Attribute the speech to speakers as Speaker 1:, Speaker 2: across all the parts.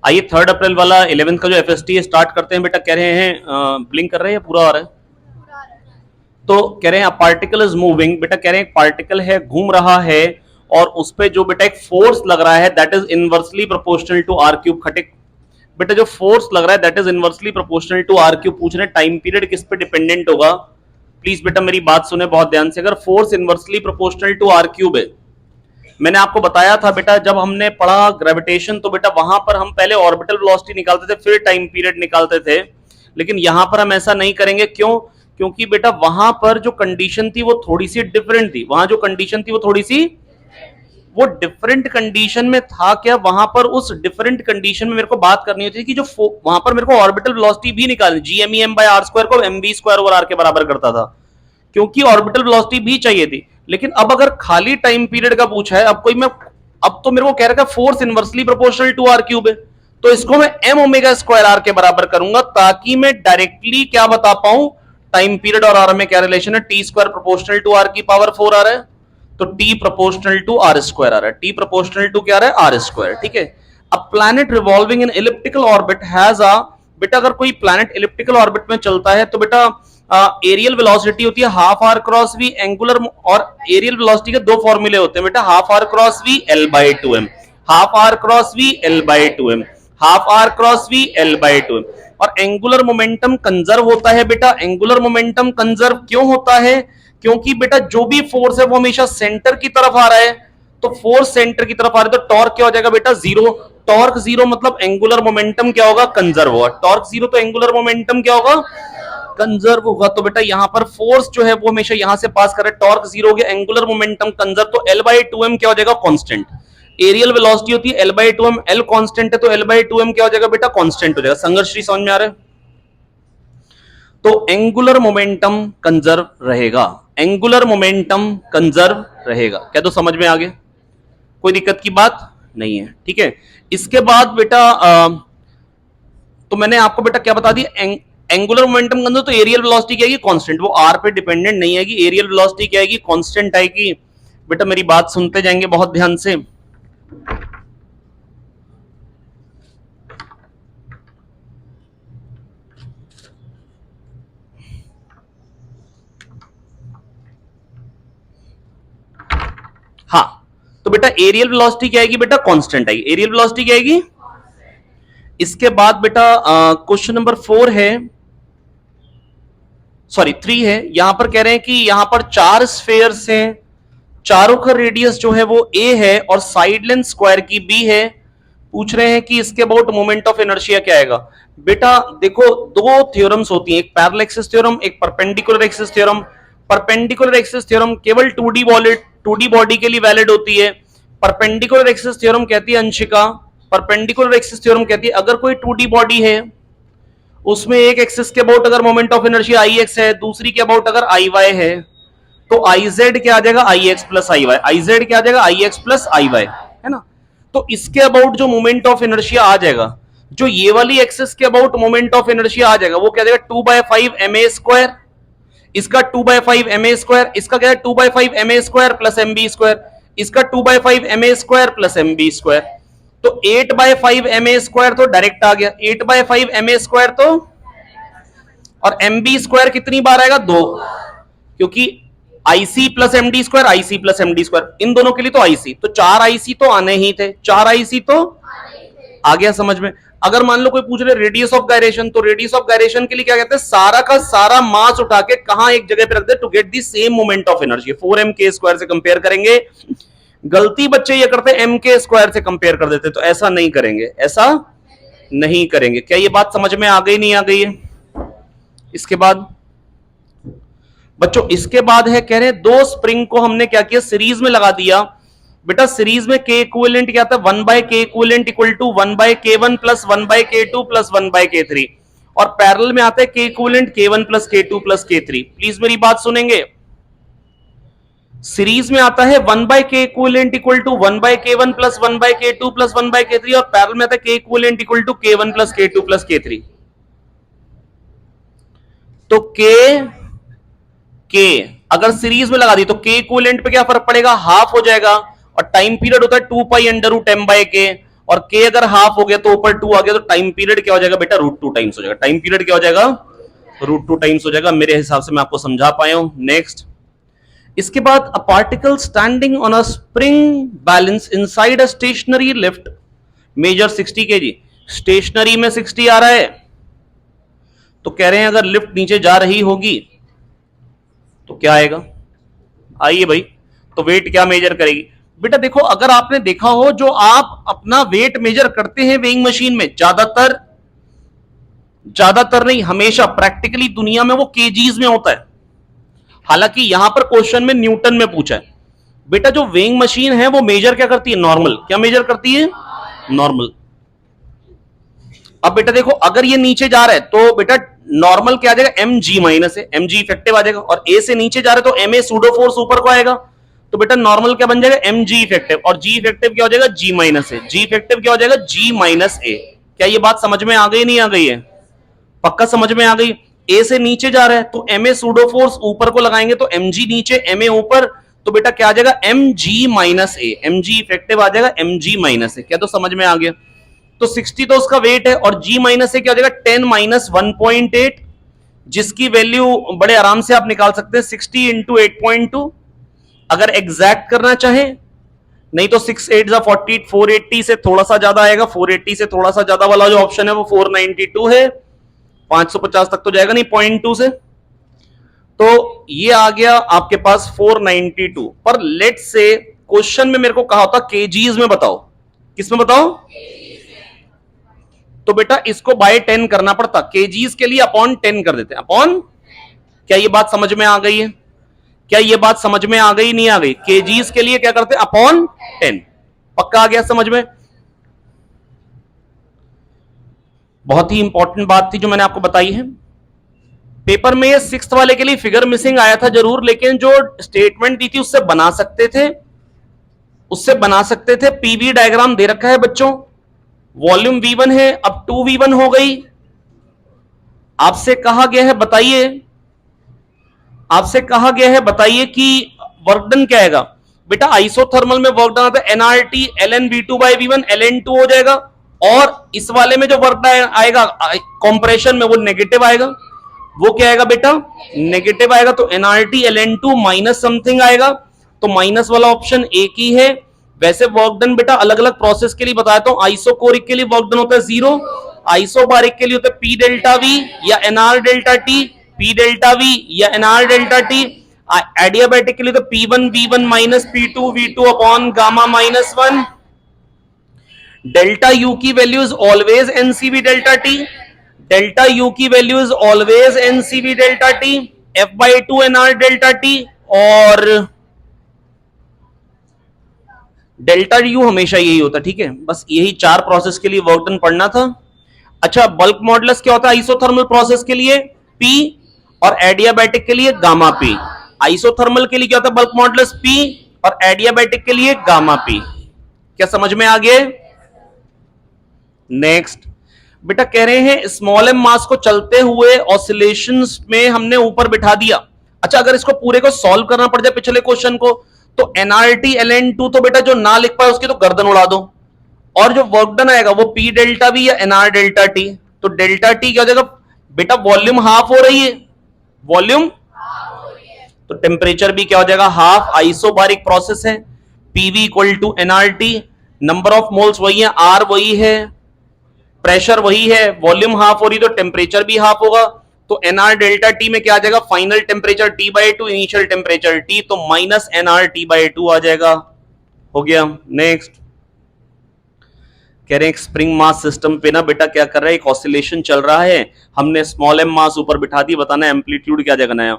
Speaker 1: आइए 3 अप्रैल वाला 11th का जो एफएसटी स्टार्ट करते हैं बेटा। कह रहे हैं ब्लिंक कर रहे हैं या पूरा आ रहा है? तो कह रहे हैं पार्टिकल इज मूविंग, बेटा कह रहे हैं पार्टिकल है घूम रहा है और उस पे जो बेटा एक फोर्स लग रहा है that is inversely proportional to R cube. Khatik बेटा जो फोर्स लग रहा है that is inversely proportional to R cube. पूछ रहे टाइम पीरियड किस पे डिपेंडेंट होगा? प्लीज बेटा मेरी बात सुने बहुत ध्यान से। अगर force inversely proportional to R cube है, मैंने आपको बताया था बेटा जब हमने पढ़ा ग्रेविटेशन, तो बेटा वहां पर हम पहले ऑर्बिटल वेलोसिटी निकालते थे फिर टाइम पीरियड निकालते थे, लेकिन यहां पर हम ऐसा नहीं करेंगे। क्यों? क्योंकि बेटा वहां पर जो कंडीशन थी वो थोड़ी सी डिफरेंट थी। वहां जो कंडीशन थी वो थोड़ी सी वो डिफरेंट कंडीशन में था। क्या वहां पर उस डिफरेंट कंडीशन में मेरे को बात करनी होती थी कि जो वहां पर मेरे को ऑर्बिटल वेलोसिटी भी निकालनी, जीएमईएम बाय आर स्क्वायर को एमवी स्क्वायर ओवर आर के बराबर करता था, क्योंकि ऑर्बिटल वेलोसिटी भी चाहिए थी। लेकिन अब अगर खाली टाइम पीरियड का पूछा है, अब तो मेरे को कह रहा है force inversely proportional to R cube है, तो इसको मैं एम ओमेगा स्क्वायर आर के बराबर करूंगा ताकि मैं डायरेक्टली क्या बता पाऊं टाइम पीरियड और आर में क्या रिलेशन है। T square proportional to R की पावर 4 आ रहा है, तो T proportional to R square आ रहा है। टी प्रोपोर्शनल टू क्या आ रहा है? R square. ठीक है। अब planet revolving in elliptical orbit has a, बेटा अगर कोई प्लैनेट इलिप्टिकल ऑर्बिट में चलता है तो बेटा एरियल वेलोसिटी होती है half R cross V angular, और एरियल वेलोसिटी के दो फॉर्मूले होते हैं बेटा, half R cross V L by two M, half R cross V L by two M, half R cross V L by two M. और angular momentum conserve होता है बेटा। एंगुलर मोमेंटम कंजर्व क्यों होता है? क्योंकि बेटा जो भी फोर्स है वो हमेशा सेंटर की तरफ आ रहा है, तो फोर्स सेंटर की तरफ आ रहा है तो टॉर्क क्या हो जाएगा बेटा? जीरो। टॉर्क जीरो मतलब एंगुलर मोमेंटम क्या होगा? कंजर्व होगा। टॉर्क जीरो तो एंगुलर मोमेंटम क्या होगा? कंजर्व होगा। तो बेटा यहां पर फोर्स जो है वो हमेशा यहां से पास कर रहा है, टॉर्क जीरो हो गया, एंगुलर मोमेंटम कंजर्व, तो एल बाई टू एम क्या हो जाएगा? कांस्टेंट। एरियल वेलोसिटी होती है L by two M, L constant है तो एल बाई टू एम क्या हो जाएगा बेटा? कांस्टेंट हो जाएगा। संघर्ष समझ में आ रहा है? तो एंगुलर मोमेंटम कंजर्व रहेगा, एंगुलर मोमेंटम कंजर्व रहेगा। क्या तो समझ में आ गया? कोई दिक्कत की बात नहीं है। ठीक है। इसके बाद बेटा तो मैंने आपको बेटा क्या बता दिया, एंगुलर मोमेंटम कंजर्व, तो एरियल वेलोसिटी क्या आएगी? कांस्टेंट। वो आर पे डिपेंडेंट नहीं आएगी, एरियल वेलोसिटी क्या आएगी? कांस्टेंट आएगी। बेटा मेरी बात सुनते जाएंगे बहुत ध्यान से। हाँ, तो बेटा एरियल वेलोसिटी क्या आएगी बेटा? कांस्टेंट आएगी। एरियल वेलोसिटी क्या आएगी? इसके बाद बेटा क्वेश्चन नंबर 4 है, सॉरी 3 है। यहां पर कह रहे हैं कि यहां पर 4 स्फेयर्स हैं, चारों का रेडियस जो है वो a है और साइड लेंथ स्क्वायर की b है। पूछ रहे हैं कि इसके अबाउट मोमेंट ऑफ इनर्शिया क्या आएगा। बेटा देखो दो थ्योरम्स होती हैं, एक पैरेलल एक्सिस थ्योरम, एक perpendicular axis theorem. Perpendicular axis theorem केवल 2D बॉडी के लिए वैलिड होती है। परपेंडिकुलर एक्सिस थ्योरम कहती है अंशिका, परपेंडिकुलर एक्सिस थ्योरम कहती है अगर कोई 2D बॉडी है उसमें एक एक्सिस के अबाउट अगर moment of inertia I x है, दूसरी के अबाउट अगर आई वाई है, तो आई जेड क्या आ जाएगा? I X plus I Y. I Z क्या आ जाएगा? I X plus I Y, है ना। तो इसके अबाउट जो मोमेंट ऑफ इनर्शिया आ जाएगा, जो ये वाली एक्सिस के अबाउट मोमेंट ऑफ इनर्शिया आ जाएगा, वो क्या देगा? 2/5 ma स्क्वायर, इसका 2/5 ma स्क्वायर, इसका क्या है? 2/5 ma square plus mb square, इसका 2/5 ma square plus mb square. तो 8/5 ma स्क्वायर तो डायरेक्ट आ गया, 8/5 ma स्क्वायर तो, और mb स्क्वायर कितनी बार आएगा? 2, क्योंकि IC plus MD square, IC plus MD square, इन दोनों के लिए तो आईसी, तो 4 आईसी तो आने ही थे, 4 आईसी तो आ गया समझ में। अगर मान लो कोई पूछ रहे रेडियस ऑफ गायरेशन, तो रेडियस ऑफ गायरेशन के लिए क्या कहते हैं? सारा का सारा मास उठा के कहां एक जगह पे रख दे to get the same moment of energy. 4m² से कंपेयर करेंगे। गलती बच्चे ये करते हैं m² से कंपेयर कर देते, तो ऐसा नहीं करेंगे, ऐसा नहीं करेंगे। क्या ये बात समझ में आ गई नहीं आ गई है? इसके बाद बच्चों, इसके बाद है कह रहे हैं दो स्प्रिंग को हमने क्या किया? सीरीज में लगा दिया। बेटा सीरीज में के इक्विवेलेंट क्या था? 1/k equivalent equal to 1/k1 plus 1/k2 plus 1/k3, और पैरेलल में आता है K equivalent k1 plus k2 plus k3। Please मेरी बात सुनेंगे। सीरीज में आता है 1/k equivalent equal to 1/k1 plus 1/k2 plus 1/k3, और पैरेलल में आता है K equivalent equal to k1 plus k2 plus k3। तो के अगर सीरीज में लगा दी तो के इक्विवेलेंट पे क्या फर्क पड़ेगा? हाफ हो जाएगा, और टाइम पीरियड होता है 2 pi under root m by K, और के अगर हाफ हो गया तो ऊपर 2 आ गया, तो टाइम पीरियड क्या हो जाएगा बेटा, √2 टाइम्स हो जाएगा। टाइम पीरियड क्या हो जाएगा, √2 टाइम्स हो जाएगा। मेरे हिसाब से मैं आपको समझा पाया हूं। नेक्स्ट, इसके बाद a particle standing on a spring balance inside a stationary lift measure 60 kg। Stationary में 60 आ रहा है, तो कह रहे हैं अगर लिफ्ट नीचे जा रही होगी तो क्या आएगा, आइए भाई, तो वेट क्या मेजर करेगी बेटा। देखो अगर आपने देखा हो, जो आप अपना वेट मेजर करते हैं वेइंग मशीन में, ज्यादातर नहीं, हमेशा प्रैक्टिकली दुनिया में वो केजीज में होता है। हालांकि यहां पर क्वेश्चन में न्यूटन में पूछा है बेटा। जो वेइंग मशीन है वो मेजर क्या करती है, नॉर्मल। क्या मेजर करती है, नॉर्मल। अब बेटा देखो अगर ये नीचे जा रहा है तो बेटा नॉर्मल क्या आ जाएगा, mg माइनस है, mg इफेक्टिव आ जाएगा। और a से नीचे जा रहा है तो ma सूडो फोर्स ऊपर को आएगा, तो बेटा नॉर्मल क्या बन जाएगा, mg इफेक्टिव। और g इफेक्टिव क्या हो जाएगा, g माइनस है। g इफेक्टिव क्या हो जाएगा, g माइनस a। क्या ये बात समझ में आ गई, नहीं आ गई है, पक्का समझ में आ गई। a से नीचे जा रहा है तो ma सूडो फोर्स ऊपर को लगाएंगे तो mg नीचे ma ऊपर, तो बेटा क्या आ जाएगा, mg minus a। mg effective आ जाएगा mg माइनस a। क्या तो समझ में आ गया। तो 60 तो उसका वेट है, और g माइनस से क्या हो जाएगा, 10 माइनस 1.8, जिसकी वैल्यू बड़े आराम से आप निकाल सकते हैं 60 इंटू 8.2। अगर एग्जैक्ट करना चाहे, नहीं तो 6 8 40, 480 से थोड़ा सा ज्यादा आएगा। 480 से थोड़ा सा ज्यादा वाला जो ऑप्शन है वो 492 है। 550 तक तो जाएगा नहीं 0.2 से, तो ये आ गया आपके पास 492। पर लेट से क्वेश्चन में मेरे को कहा होता केजीज में बताओ, किस में बताओ, तो बेटा इसको बाय 10 करना पड़ता, केजीज के लिए अपॉन 10 कर देते हैं, अपॉन। क्या ये बात समझ में आ गई है, क्या ये बात समझ में आ गई, नहीं आ गई। केजीज के लिए क्या करते हैं, अपॉन 10। पक्का आ गया समझ में। बहुत ही इंपॉर्टेंट बात थी जो मैंने आपको बताई है। पेपर में ये 6th वाले के लिए फिगर मिसिंग आया था जरूर, लेकिन जो स्टेटमेंट दी थी उससे बना सकते थे, उससे बना सकते थे। पीवी डायग्राम दे रखा है बच्चों, वॉल्यूम V1 है, अब 2V1 हो गई। आपसे कहा गया है बताइए, आपसे कहा गया है बताइए कि वर्क डन क्या आएगा बेटा। आइसोथर्मल में वर्क डन आता है nRT ln V2 by V1 ln2 हो जाएगा, और इस वाले में जो वर्क डन आएगा कंप्रेशन में वो नेगेटिव आएगा। वो क्या आएगा बेटा, नेगेटिव आएगा। तो nRT ln2 माइनस समथिंग आएगा, तो माइनस वाला ऑप्शन एक ही है। वैसे वर्क डन बेटा अलग अलग प्रोसेस के लिए बताता हूं। आइसोकोरिक के लिए वर्क डन होता है 0, आइसोबारिक के लिए होता है P डेल्टा V या NR delta T, P delta V या NR डेल्टा T। एडियाबैटिक के लिए तो P1 V1 minus P2 V2 upon gamma minus 1। Delta U की value is always NCV delta T, delta U की value is always NCV delta T, F/2 NR delta T, और delta U हमेशा यही होता, ठीक है। बस यही 4 प्रोसेस के लिए वर्क डन पढ़ना था। अच्छा, बल्क मॉडुलस क्या होता है आइसोथर्मल प्रोसेस के लिए, P, और एडियाबैटिक के लिए गामा P। आइसोथर्मल के लिए क्या होता है बल्क मॉडुलस P, और एडियाबैटिक के लिए गामा P। क्या समझ में आ गया। नेक्स्ट बेटा कह रहे हैं स्मॉल एम मास को चलते हुए ऑसिलेशंस में हमने ऊपर बिठा दिया। अच्छा, अगर इसको पूरे को सॉल्व करना पड़ जाए पिछले क्वेश्चन को, तो nRT ln2 तो बेटा जो ना लिख पाए उसकी तो गर्दन उड़ा दो, और जो वर्क डन आएगा वो P डेल्टा V या NR डेल्टा T। तो डेल्टा T क्या हो जाएगा बेटा, वॉल्यूम हाफ हो रही है, वॉल्यूम, तो टेम्परेचर भी क्या हो जाएगा, हाफ। आइसोबारिक प्रोसेस है, PV equal to nRT, number of moles वही है, R वही है, प्रेशर वही है, वॉल्यूम हाफ हो रही तो टेम्परेचर भी हाफ होगा। तो NR डेल्टा T में क्या आ जाएगा, final temperature T/2 initial temperature T, तो माइनस NR T/2 आ जाएगा। हो गया। नेक्स्ट कह रहे हैं स्प्रिंग मास सिस्टम पे ना बेटा क्या कर रहा है, एक ऑसिलेशन चल रहा है, हमने स्मॉल एम मास ऊपर बिठा दी, बताना एम्पलीट्यूड क्या जाएगा नया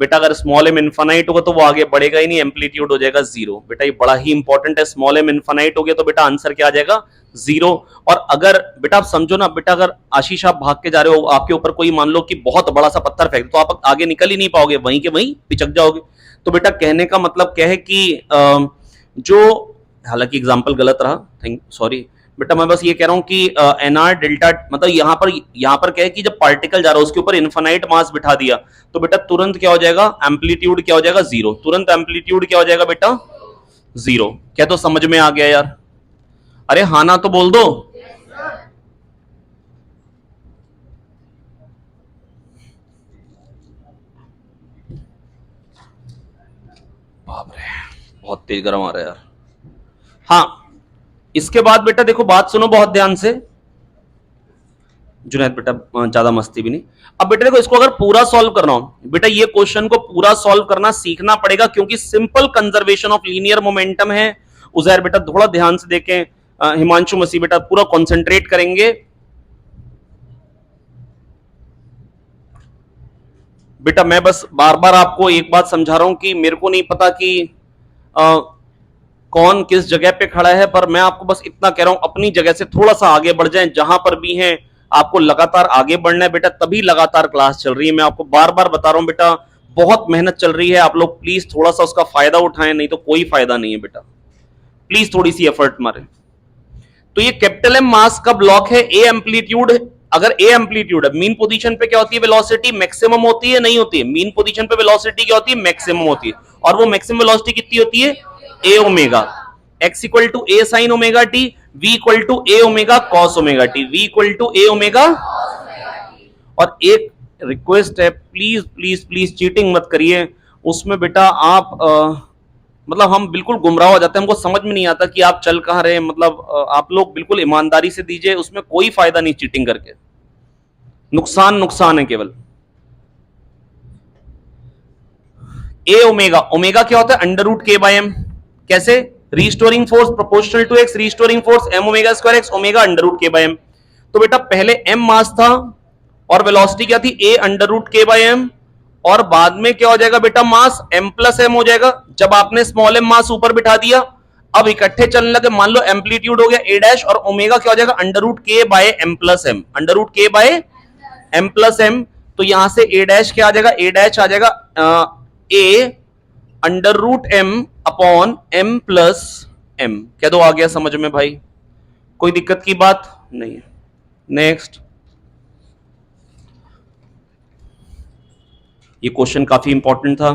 Speaker 1: बेटा। अगर स्मॉल एम इनफाइनाइट होगा तो वो आगे बढ़ेगा ही नहीं, एम्पलीट्यूड हो जाएगा 0। बेटा ये बड़ा ही इंपॉर्टेंट है, स्मॉल एम इनफाइनाइट हो गया तो बेटा आंसर क्या आ जाएगा, 0। और अगर बेटा आप समझो ना बेटा, अगर आशीष आप भाग के जा रहे हो, आपके ऊपर कोई मान लो कि बहुत बड़ा सा पत्थर फेंक, तो आप आगे निकल ही नहीं पाओगे, वहीं के वहीं पिचक जाओगे। तो बेटा कहने का मतलब क्या है कि जो, हालांकि एग्जाम्पल गलत रहा, सॉरी बेटा, मैं बस ये कह रहा हूं कि एनआर डेल्टा मतलब यहां पर क्या है कि जब पार्टिकल जा रहा है उसके ऊपर इनफाइनाइट मास बिठा दिया तो बेटा तुरंत क्या हो जाएगा, एम्पलीट्यूड क्या हो जाएगा, 0। तुरंत एम्पलीट्यूड क्या हो जाएगा बेटा, 0। क्या तो समझ में आ गया यार। अरे हाँ ना तो बोल दो। बाप रे, बहुत तेज गर्म आ रहा है यार। हाँ, इसके बाद बेटा देखो, बात सुनो बहुत ध्यान से। जुनैद बेटा ज्यादा मस्ती भी नहीं। अब बेटा देखो, इसको अगर पूरा सॉल्व करना हो बेटा, ये क्वेश्चन को पूरा सॉल्व करना सीखना पड़ेगा, क्योंकि simple conservation of linear momentum है। उजैर बेटा थोड़ा ध्यान से देखें, हिमांशु मसीह बेटा पूरा कॉन्सेंट्रेट करेंगे। बेटा मैं बस बार बार आपको एक बात समझा रहा हूं कि मेरे को नहीं पता कि आ, कौन किस जगह पे खड़ा है, पर मैं आपको बस इतना कह रहा हूं, अपनी जगह से थोड़ा सा आगे बढ़ जाएं, जहां पर भी हैं आपको लगातार आगे बढ़ना है बेटा, तभी लगातार क्लास चल रही है। मैं आपको बार बार बता रहा हूं बेटा, बहुत मेहनत चल रही है, आप लोग प्लीज थोड़ा सा उसका फायदा उठाएं, नहीं तो कोई फायदा नहीं है बेटा। प्लीज थोड़ी सी एफर्ट मारें। तो ये कैपिटल एम मास का ब्लॉक है, ए एम्पलीट्यूड। अगर ए एम्पलीट्यूड है, मीन पोजीशन पे क्या होती है वेलोसिटी? मैक्सिमम होती है, नहीं होती है? मीन पोजीशन पे वेलोसिटी क्या होती है? मैक्सिमम होती है। और वो मैक्सिमम वेलोसिटी कितनी होती है? A omega. X equal to A sine omega T, V equal to A omega cos omega T, V equal to A omega. और एक रिक्वेस्ट है, प्लीज प्लीज प्लीज चीटिंग मत करिए उसमें बेटा। आप मतलब हम बिल्कुल गुमराह हो जाते हैं, हमको समझ में नहीं आता कि आप चल कहां रहे हैं। मतलब आप लोग बिल्कुल ईमानदारी से दीजिए, उसमें कोई फायदा नहीं चीटिंग करके, नुकसान नुकसान है केवल। ए ओमेगा, ओमेगा क्या होता है? Under root K by M. कैसे? Restoring force proportional to X, restoring force M omega square X, omega under root K by M. तो बेटा पहले एम मास था और वेलोसिटी क्या थी? ए under root K by M. और बाद में क्या हो जाएगा बेटा? मास एम प्लस एम हो जाएगा, जब आपने स्मॉल एम मास ऊपर बिठा दिया। अब इकट्ठे चलने लगे, मान लो एम्पलीट्यूड हो गया ए डैश, और ओमेगा क्या हो जाएगा? Under root K by M plus M, under root K by M plus M. तो यहां से ए डैश क्या आ जाएगा? ए डैश आ जाएगा A under root M upon M plus M. क्या दो आ गया समझ में भाई? कोई दिक्कत की बात नहीं है। नेक्स्ट, ये क्वेश्चन काफी इंपॉर्टेंट था।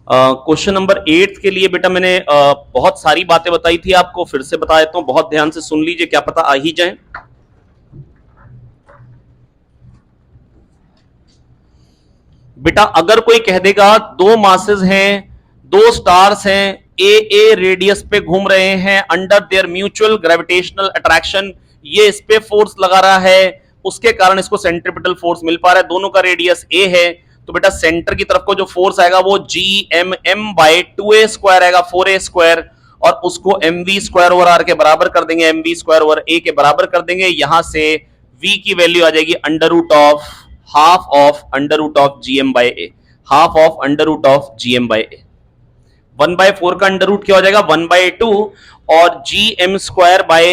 Speaker 1: क्वेश्चन नंबर 8 के लिए बेटा मैंने बहुत सारी बातें बताई थी आपको, फिर से बता देता हूं, बहुत ध्यान से सुन लीजिए, क्या पता आ ही जाए। बेटा अगर कोई कह देगा दो मासेस हैं, दो स्टार्स हैं, ए रेडियस पे घूम रहे हैं under their mutual gravitational attraction, ये इस पे फोर्स लगा रहा है, उसके कारण इसको सेंट्रिपिटल फोर्स मिल पा रहा है, दोनों का रेडियस ए है, तो बेटा सेंटर की तरफ को जो फोर्स आएगा वो G M M by 2a square आएगा, 4a स्क्वायर, और उसको M V square over R के बराबर कर देंगे, M V square over A के बराबर कर देंगे। यहां से v की वैल्यू आ जाएगी under root of half of under root of G M by A, half of under root of G M by A. 1/4 का अंडर रूट क्या हो जाएगा? 1/2, और G M square by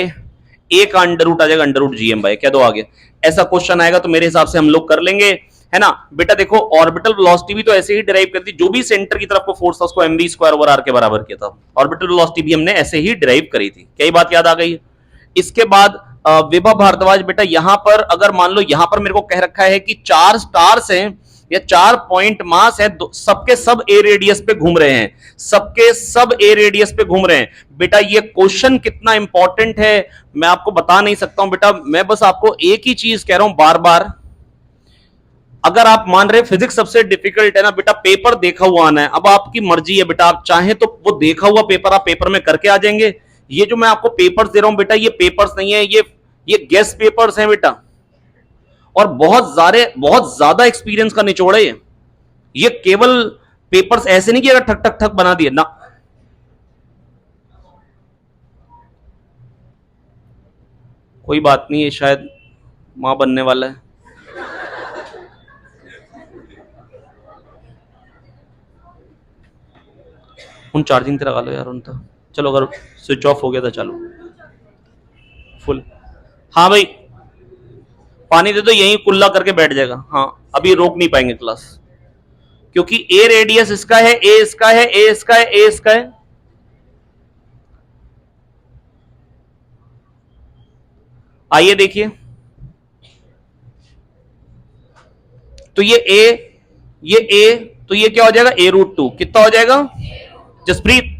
Speaker 1: A का अंडर रूट आ जाएगा under root G M by, क्या दो आगे। ऐसा क्वेश्चन आएगा तो मेरे हिसाब से हम लोग कर लेंगे, है ना बेटा। देखो ऑर्बिटल वेलोसिटी भी तो ऐसे ही डिराइव करती, जो भी सेंटर की तरफ को फोर्स था उसको एमवी स्क्वायर ओवर आर के बराबर किया था। ऑर्बिटल वेलोसिटी भी हमने ऐसे ही डिराइव करी थी, क्या ये बात याद आ गई? इसके बाद विभा भारद्वाज बेटा, यहां पर अगर मान लो यहां पर मेरे को कह रखा है कि 4 स्टार्स हैं या 4 पॉइंट मास है, सबके सब ए रेडियस पे घूम रहे हैं, सबके सब ए रेडियस पे घूम रहे हैं। बेटा ये क्वेश्चन कितना इंपॉर्टेंट है मैं आपको बता नहीं सकता हूं बेटा, मैं बस आपको एक ही चीज कह रहा हूं बार बार। अगर आप मान रहे फिजिक्स सबसे डिफिकल्ट है ना बेटा, पेपर देखा हुआ आना है, अब आपकी मर्जी है बेटा, आप चाहें तो वो देखा हुआ पेपर आप पेपर में करके आ जाएंगे। ये जो मैं आपको पेपर्स दे रहा हूं बेटा, ये पेपर्स नहीं है, ये गेस्ट पेपर्स हैं बेटा, और बहुत ज्यादा एक्सपीरियंस का निचोड़ है ये केवल पेपर्स ऐसे नहीं कि अगर ठक ठक ठक बना दिए ना। कोई बात नहीं, ये शायद मां बनने वाला है। उन चार्जिंग पे लगा लो यार, उन तो चलो, अगर स्विच ऑफ हो गया तो चलो फुल। हाँ भाई, पानी दे दो, यहीं कुल्ला करके बैठ जाएगा। हाँ अभी रोक नहीं पाएंगे क्लास, क्योंकि ए रेडियस इसका है, ए इसका है, ए इसका है, ए इसका है। आइए देखिए, तो ये ए तो ये क्या हो जाएगा? ए रूट 2 कितना हो जाएगा जसप्रीत?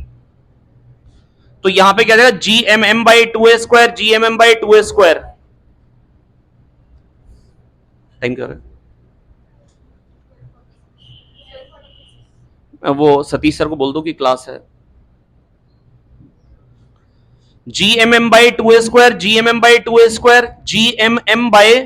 Speaker 1: तो यहां पे क्या जाएगा, G M M by two A square, G M M by two A square. Time क्या है, वो सतीश सर को बोल दो कि क्लास है। G M M by two A square, G M M by two A square, G M M by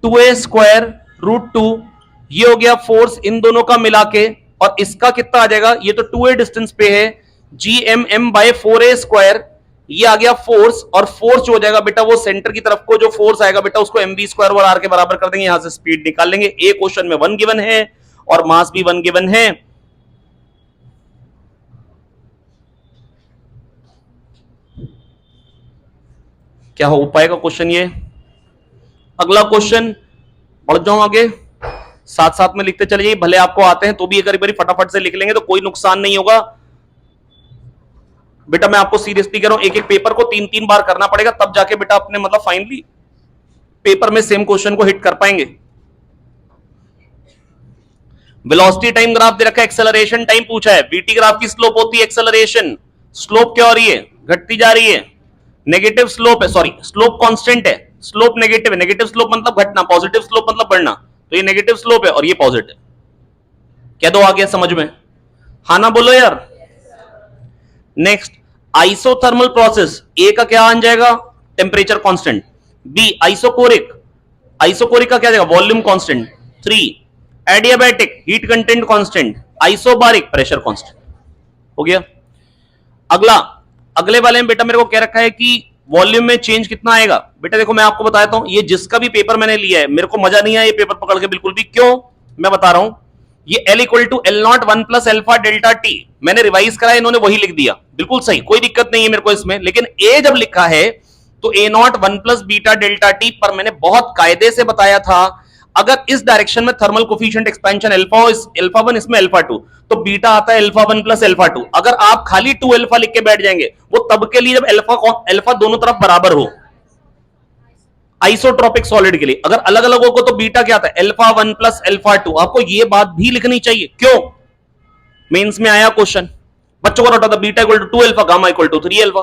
Speaker 1: two A square root two, ये हो गया फोर्स इन दोनों का मिला के, और इसका कितना आ जाएगा, ये तो टू ए डिस्टेंस पे है, G M M by four A square, ये आ गया फोर्स, और फोर्स जो हो जाएगा बेटा वो सेंटर की तरफ को जो फोर्स आएगा बेटा उसको एम वी स्क्वायर और आर के बराबर कर देंगे, यहां से स्पीड निकाल लेंगे। ए क्वेश्चन में 1 गिवन है और मास भी 1 गिवन है। क्या हो पाएगा क्वेश्चन ये। अगला क्वेश्चन बढ़ जाऊं आगे, साथ साथ में लिखते चले जाइए, भले आपको आते हैं तो भी अगर एक बार फटाफट से लिख लेंगे तो कोई नुकसान नहीं होगा। बेटा मैं आपको सीरियसली कह रहा हूं, एक एक पेपर को 3-3 बार करना पड़ेगा, तब जाके बेटा अपने मतलब फाइनली पेपर में सेम क्वेश्चन को हिट कर पाएंगे। वेलोसिटी टाइम ग्राफ दे रखा है, एक्सेलरेशन टाइम पूछा है, बीटी ग्राफ की स्लोप होती है एक्सेलरेशन, स्लोप क्या हो रही है, घटती जा रही है, नेगेटिव स्लोप है, सॉरी स्लोप कांस्टेंट है, स्लोप नेगेटिव है, नेगेटिव स्लोप मतलब घटना, पॉजिटिव स्लोप मतलब बढ़ना, तो ये नेगेटिव स्लोप है और ये पॉजिटिव। कह दो आ गया समझ में, हाँ ना बोलो यार। नेक्स्ट आइसोथर्मल प्रोसेस, ए का क्या आ जाएगा, temperature constant, B isochoric, isochoric का क्या जाएगा, volume constant, 3 adiabatic, heat content constant, isobaric, pressure constant. हो गया। अगला, अगले वाले में बेटा मेरे को कह रखा है कि वॉल्यूम में चेंज कितना आएगा। बेटा देखो मैं आपको बताता हूं, ये जिसका भी पेपर मैंने लिया है मेरे को मजा नहीं आया ये पेपर पकड़ के बिल्कुल भी, क्यों मैं बता रहा हूं। ये L equal to L not one plus alpha delta T, मैंने रिवाइज करा, इन्होंने वही लिख दिया, बिल्कुल सही, कोई दिक्कत नहीं है मेरे को इसमें, लेकिन ए जब लिखा है तो A naught one plus beta delta T, पर मैंने बहुत कायदे से बताया था अगर इस डायरेक्शन में थर्मल कोफिशिएंट एक्सपेंशन अल्फा हो, अल्फा वन इसमें अल्फा टू, तो बीटा आता है alpha one plus alpha to. अगर आप खाली 2 अल्फा लिख के बैठ जाएंगे, वो तब के लिए जब अल्फा दोनों तरफ बराबर हो, आइसोट्रोपिक सॉलिड के लिए। अगर अलग अलग होगा तो बीटा क्या आता है, alpha one plus alpha to. आपको ये बात भी लिखनी चाहिए, क्यों, मेंस में आया क्वेश्चन, बच्चों को रटा था beta equal to 2 alpha, gamma equal to 3 alpha,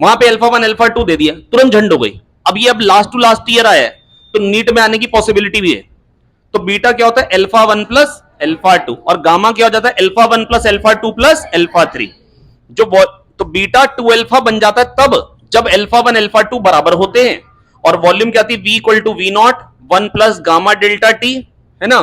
Speaker 1: वहां पे अल्फा वन अल्फा टू दे दिया, तुरंत झंड हो गई। अब ये अब लास्ट टू लास्ट ईयर आया है तो नीट में आने की पॉसिबिलिटी भी है। तो बीटा क्या होता है, alpha one plus alpha to, और गामा क्या हो जाता है, alpha one plus alpha two plus alpha three. जो तो बीटा 2 अल्फा बन जाता है तब जब अल्फा वन अल्फा टू बराबर होते हैं, और वॉल्यूम क्या आती है, v equal to V not one plus gamma delta T, है ना,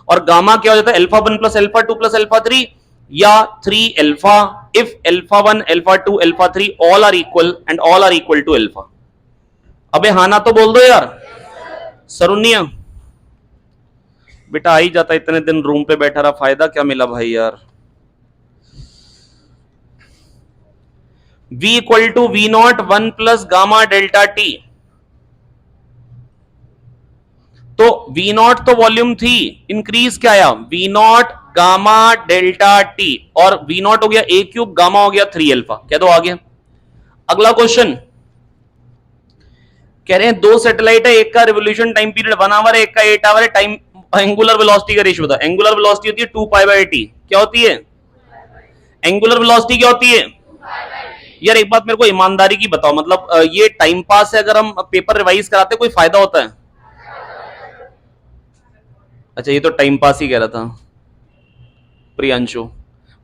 Speaker 1: और गामा क्या हो जाता है, alpha one plus alpha two plus alpha three, या 3 alpha if alpha one alpha two alpha three all are equal and all are equal to alpha. अबे हाँ ना तो बोल दो यार, सरुनिया बेटा आ ही जाता, इतने दिन रूम पे बैठा रहा, फायदा क्या मिला भाई यार। v equal to V not one plus gamma delta T, तो वी नॉट तो वॉल्यूम थी, इंक्रीज क्या आया, V not gamma delta T, और वी नॉट हो गया ए क्यूब, गामा हो गया 3 अल्फा। कह दो आ गया। अगला क्वेश्चन कह रहे हैं दो सैटेलाइट है, एक का रिवोल्यूशन टाइम पीरियड 1 आवर है, एक का 8 आवर है, टाइम एंगुलर वेलोसिटी का रेशियो बता। एंगुलर वेलोसिटी होती है 2 पाई बाय टी, क्या होती है, एंगुलर वेलोसिटी क्या होती है। यार एक बात मेरे को ईमानदारी की बताओ, मतलब ये टाइम पास है, अगर हम पेपर रिवाइज कराते कोई फायदा होता है। अच्छा ये तो टाइम पास ही कह रहा था प्रियांशु,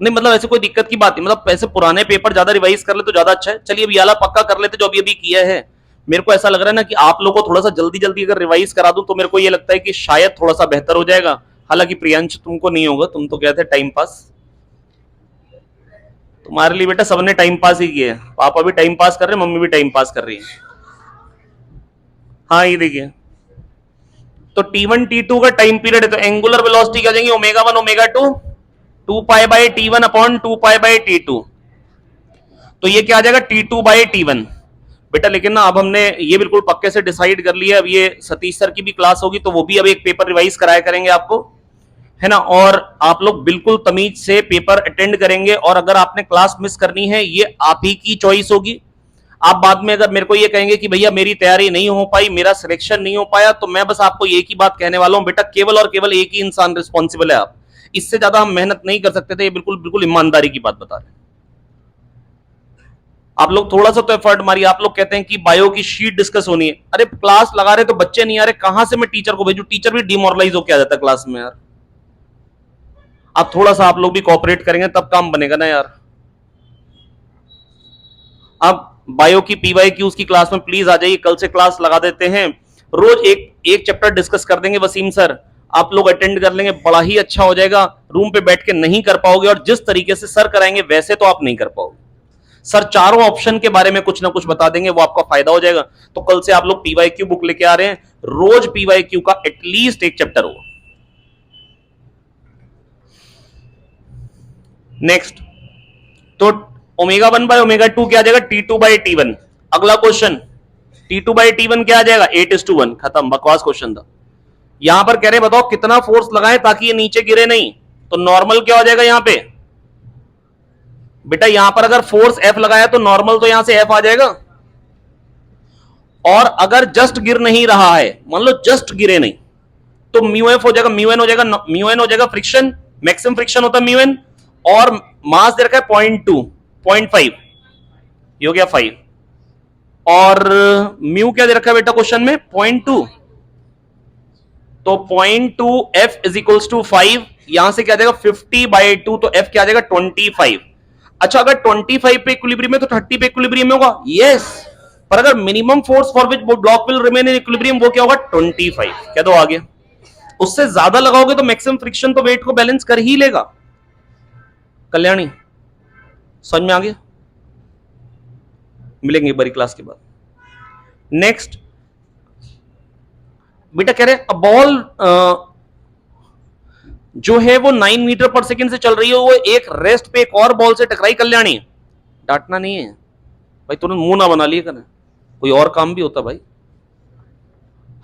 Speaker 1: नहीं मतलब ऐसे कोई दिक्कत की बात नहीं, मतलब ऐसे पुराने पेपर ज्यादा रिवाइज कर ले तो ज्यादा अच्छा है। चलिए अभी वाला पक्का कर लेते जो अभी अभी किया है। मेरे को ऐसा लग रहा है ना कि आप लोगों को थोड़ा सा जल्दी जल्दी अगर रिवाइज करा दूं तो मेरे को ये लगता है कि शायद थोड़ा सा बेहतर हो जाएगा। हालांकि प्रियांशु तुमको नहीं होगा, तुम तो कहते टाइम पास, तुम्हारे लिए बेटा सबने टाइम पास ही किया है, पापा भी टाइम पास कर रहे हैं, मम्मी भी टाइम पास कर रही है। हाँ ये देखिए, तो T1 T2 का टाइम पीरियड है, तो एंगुलर वेलोसिटी क्या जाएंगे, omega one omega two, 2 pi by T1 upon 2 pi by T2, तो ये क्या आ जाएगा T2 बाई T1 बेटा। लेकिन ना अब हमने ये बिल्कुल पक्के से डिसाइड कर लिया, अब ये सतीश सर की भी क्लास होगी तो वो भी अब एक पेपर रिवाइज कराया करेंगे आपको, है ना, और आप लोग बिल्कुल तमीज से पेपर अटेंड करेंगे। और अगर आपने क्लास मिस करनी है ये आप ही की चॉइस होगी। आप बाद में अगर मेरे को ये कहेंगे कि भैया मेरी तैयारी नहीं हो पाई, मेरा सिलेक्शन नहीं हो पाया, तो मैं बस आपको एक ही बात कहने वाला हूं, बेटा केवल और केवल एक ही इंसान रिस्पॉन्सिबल है, आप इससे ज्यादा हम मेहनत नहीं कर सकते थे। ये बिल्कुल बिल्कुल ईमानदारी की बात बता रहे हैं। आप लोग थोड़ा सा तो एफर्ट मारिए। आप लोग कहते हैं कि बायो की शीट डिस्कस होनी है, अरे क्लास लगा रहे तो बच्चे नहीं आ रहे, कहां से मैं टीचर को भेजूं? टीचर भी डिमोरलाइज होकर आ जाता है क्लास में यार। आप थोड़ा सा आप लोग भी कोऑपरेट करेंगे तब काम बनेगा ना यार। अब बायो की पीवाईक्यूज की क्लास में प्लीज आ जाइए, कल से क्लास लगा देते हैं, रोज एक एक चैप्टर डिस्कस कर देंगे। वसीम सर आप लोग अटेंड कर लेंगे, बड़ा ही अच्छा हो जाएगा। रूम पे बैठ के नहीं कर पाओगे, और जिस तरीके से सर कराएंगे वैसे तो आप नहीं कर पाओगे। सर चारों ऑप्शन के बारे में कुछ ना कुछ बता देंगे, वो आपका फायदा हो जाएगा। तो कल से आप लोग पीवाईक्यू बुक लेके आ रहे हैं, रोज पीवाईक्यू का एटलीस्ट एक चैप्टर होगा। नेक्स्ट, तो ओमेगा 1 बाय ओमेगा 2 क्या आ जाएगा? T2 by T1। अगला क्वेश्चन, T2 बाई T1 क्या आ जाएगा? 8:1। खत्म, बकवास क्वेश्चन था। यहां पर कह रहे बताओ कितना फोर्स लगाएं ताकि ये नीचे गिरे नहीं, तो नॉर्मल क्या हो जाएगा यहां पे? बेटा यहां पर अगर फोर्स F लगाया तो नॉर्मल तो यहां से F आ जाएगा, और अगर जस्ट गिर नहीं रहा है, मान लो जस्ट गिरे नहीं, तो म्यू एफ हो जाएगा, म्यू एन हो जाएगा, म्यू एन हो जाएगा फ्रिक्शन, मैक्सिमम फ्रिक्शन होता है म्यू एन, और मास दे रखा है 0.2 0.5, ये हो गया 5, और म्यू क्या दे रखा है बेटा क्वेश्चन में? 0.2, तो 0.2 एफ इज इक्वल्स टू 5, यहां से क्या जाएगा 50/2, तो एफ क्या आ जाएगा 25। अच्छा अगर 25 पे इक्विलिब्रियम है तो 30 पे इक्विलिब्रियम में होगा, यस, पर अगर minimum force for which block will remain in equilibrium वो क्या होगा? 25। क्या दो आगे, उससे ज्यादा लगाओगे तो मैक्सिमम फ्रिक्शन तो वेट को बैलेंस कर ही लेगा। कल्याणी समझ में आ गया? मिलेंगे बड़ी क्लास के बाद। नेक्स्ट बेटा कह रहे अ बॉल जो है वो 9 मीटर पर सेकंड से चल रही है, वो एक रेस्ट पे एक और बॉल से टकराई। कल्याणी डांटना नहीं है भाई, तुरंत मुंह ना बना लिए करना, कोई और काम भी होता भाई।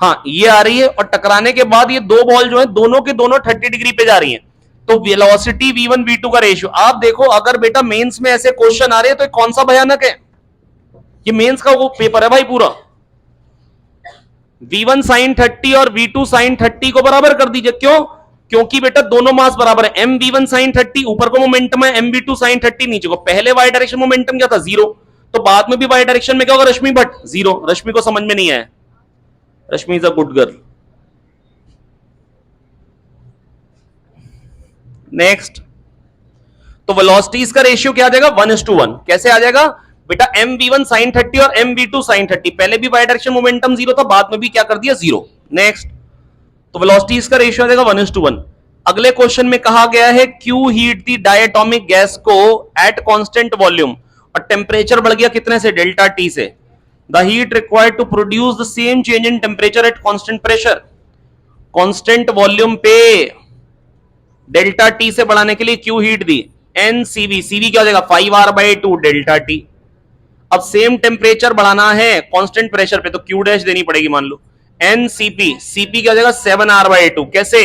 Speaker 1: हाँ ये आ रही है और टकराने के बाद ये दो बॉल जो है दोनों के दोनों 30 डिग्री पे जा रही हैं, तो वेलोसिटी v1 v2 का रेशियो आप देखो। अगर बेटा मेंस में ऐसे क्वेश्चन आ रहे हैं तो कौन सा भयानक है? ये मेंस का वो पेपर है भाई पूरा। v1 sin 30 और v2 sin 30 को बराबर कर दीजिए, क्यों? क्योंकि बेटा दोनों मास बराबर है। m v1 sin 30 ऊपर को मोमेंटम है, m v2 sin 30 नीचे को। पहले y डायरेक्शन मोमेंटम क्या था? 0, तो बाद में भी y डायरेक्शन में क्या होगा? रश्मि भट्ट 0। रश्मि को समझ में नहीं आया, Rashmi is a good girl. Next, तो वेलोसिटीज का रेशियो क्या आ जाएगा? 1:1। कैसे आ जाएगा बेटा? एम वी वन साइन 30 और एम वी टू साइन 30, पहले भी वाई डायरेक्शन मोमेंटम 0 था, बाद में भी क्या कर दिया? 0। नेक्स्ट, तो वेलोसिटीज का रेशियो आ जाएगा 1:1। अगले क्वेश्चन में कहा गया है क्यू हीट दी डायटोमिक गैस को एट कांस्टेंट वॉल्यूम, और टेम्परेचर बढ़ गया कितने से? डेल्टा टी से। The heat required to produce the same change in temperature at constant pressure. Constant volume पे डेल्टा टी से बढ़ाने के लिए क्यू हीट दी, एन सीवी, सीवी क्या हो जाएगा? 5r/2 delta T. अब सेम टेम्परेचर बढ़ाना है कांस्टेंट प्रेशर पे, तो क्यू डैश देनी पड़ेगी, मान लो एन सीपी, सीपी क्या हो जाएगा? 7r/2। कैसे?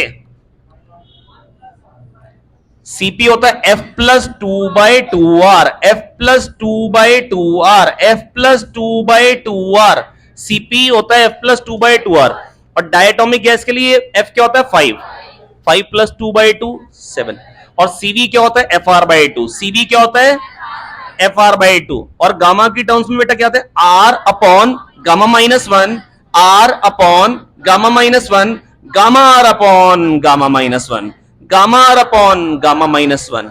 Speaker 1: सीपी होता है F plus 2/2r, F plus 2/2r, F plus 2/2r। CP होता है एफ प्लस 2/2r, और डायटोमिक गैस के लिए एफ क्या होता है? 5, 5 प्लस 2/2 7, और सीवी क्या होता है? FR/2। सीवी क्या होता है? FR/2। और गामा की टर्म्स में बेटा क्या होता है? R upon gamma -1, R upon gamma -1, gamma R upon gamma -1, gamma R upon gamma -1।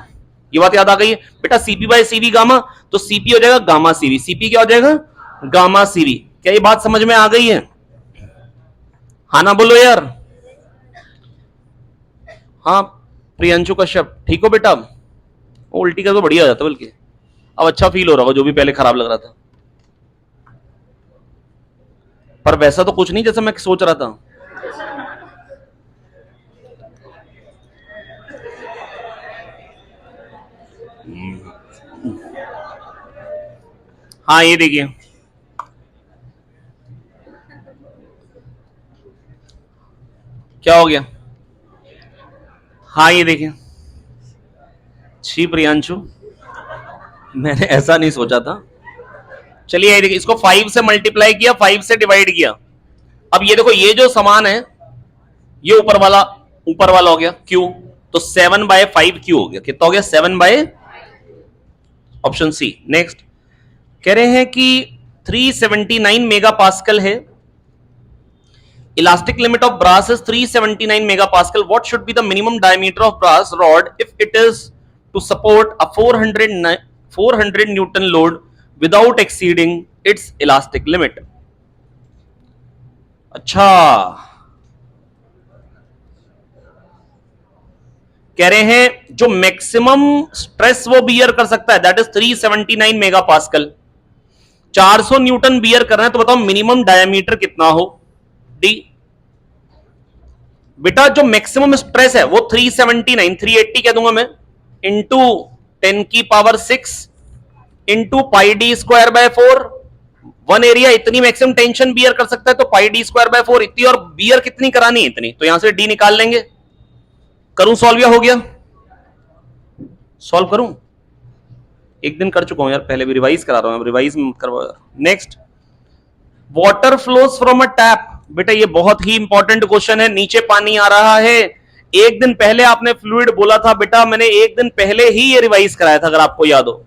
Speaker 1: ये बात याद आ गई है बेटा? CP/CV गामा, तो CP हो जाएगा गामा CV, CP क्या हो जाएगा? Gamma CV। क्या ये बात समझ में आ गई है? हाँ ना बोलो यार। हाँ प्रियंशु कश्यप ठीक हो बेटा? उल्टी का तो बढ़िया हो जाता बल्कि, अब अच्छा फील हो रहा होगा, जो भी पहले खराब लग रहा था। पर वैसा तो कुछ नहीं जैसा मैं सोच रहा था। हाँ ये देखिए, क्या हो गया? हाँ ये देखिए, छी प्रियांशु, मैंने ऐसा नहीं सोचा था। चलिए ये देखिए, इसको 5 से मल्टीप्लाई किया, 5 से डिवाइड किया। अब ये देखो, ये जो समान है ये ऊपर वाला हो गया क्यू, तो 7/5 क्यू हो गया। कितना हो गया? 7 बाय ऑप्शन सी। नेक्स्ट, कह रहे हैं कि 379 मेगा पास्कल है, elastic limit of brass is 379 megapascal. What should be the minimum diameter of brass rod if it is to support a 400 newton load without exceeding its elastic limit? अच्छा, कह रहे हैं जो मैक्सिमम स्ट्रेस वो beer कर सकता है that is 379 mega pascal. 400 newton bear कर रहे हैं, तो बताओ मिनिमम डायमीटर कितना हो? डी। बेटा जो मैक्सिमम स्ट्रेस है वो 379, 380 कह दूंगा मैं, into 10⁻6 into pi D square by 4। One area इतनी मैक्सिमम टेंशन बियर कर सकता है, तो पाई डी स्क्वायर बाय 4 इतनी, और बियर कितनी करानी है इतनी, तो यहां से डी निकाल लेंगे। करूं सॉल्व या हो गया? सॉल्व करूं? एक दिन कर चुका हूं यार, पहले भी रिवाइज करा रहा हूं, रिवाइज मत करवाओ यार। Next, water flows from a tap. बेटा ये बहुत ही इंपॉर्टेंट क्वेश्चन है, नीचे पानी आ रहा है। एक दिन पहले आपने फ्लूइड बोला था बेटा, मैंने एक दिन पहले ही ये रिवाइज कराया था, अगर आपको याद हो।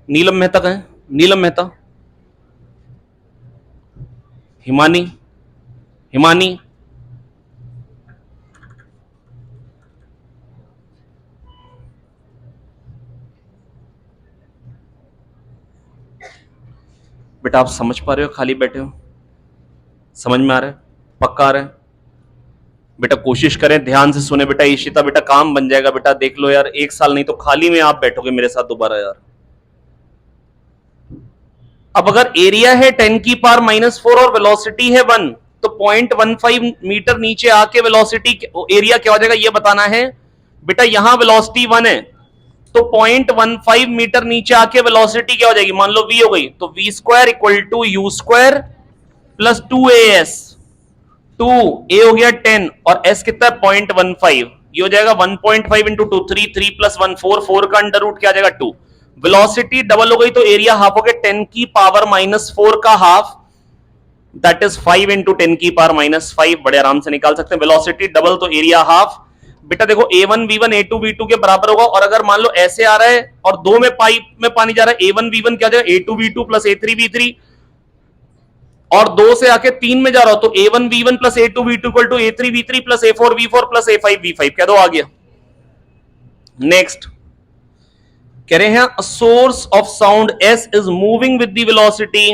Speaker 1: नीलम मेहता कहें, नीलम मेहता, हिमानी, हिमानी, बेटा आप समझ पा रहे हो, खाली बैठे हो? समझ में आ रहा है? पक्का आ रहा है? बेटा कोशिश करें, ध्यान से सुने बेटा। ईशिता बेटा काम बन जाएगा बेटा, देख लो यार, एक साल नहीं तो खाली में आप बैठोगे मेरे साथ दोबारा यार। अब अगर एरिया है 10⁻⁻4 और वेलोसिटी है 1, तो 0.15 मीटर नीचे आके वेलोसिटी एरिया क्या हो जाएगा ये बताना है। बेटा यहां वेलोसिटी 1 है, तो 0.15 मीटर नीचे आके वेलोसिटी क्या हो जाएगी, मान लो v हो गई, तो v square equal to U square plus 2as। 2 a हो गया 10 और s कितना है 0.15, ये हो जाएगा 1.5 इंटू 2 3, 3 प्लस 1 4, 4 का अंडर रूट क्या आ जाएगा 2। वेलोसिटी डबल हो गई तो एरिया हाफ हो गया, 10⁻⁻4 का हाफ दैट इज 5 इंटू 10⁻⁻5। बड़े आराम से निकाल सकते हैं, वेलोसिटी डबल तो एरिया हाफ। बेटा देखो a1 v1 a2 v2 के बराबर होगा, और अगर मान लो ऐसे आ रहा है और दो में पाइप में पानी जा रहा है, a1 v1 क्या हो जाएगा a2 v2 plus a3 v3, और दो से आके तीन में जा रहा हो तो a1 v1 plus a2 v2 equal to a3 v3 plus a4 v4 plus a5 v5। कह दो आ गया। नेक्स्ट कह रहे हैं source of sound s is moving with the velocity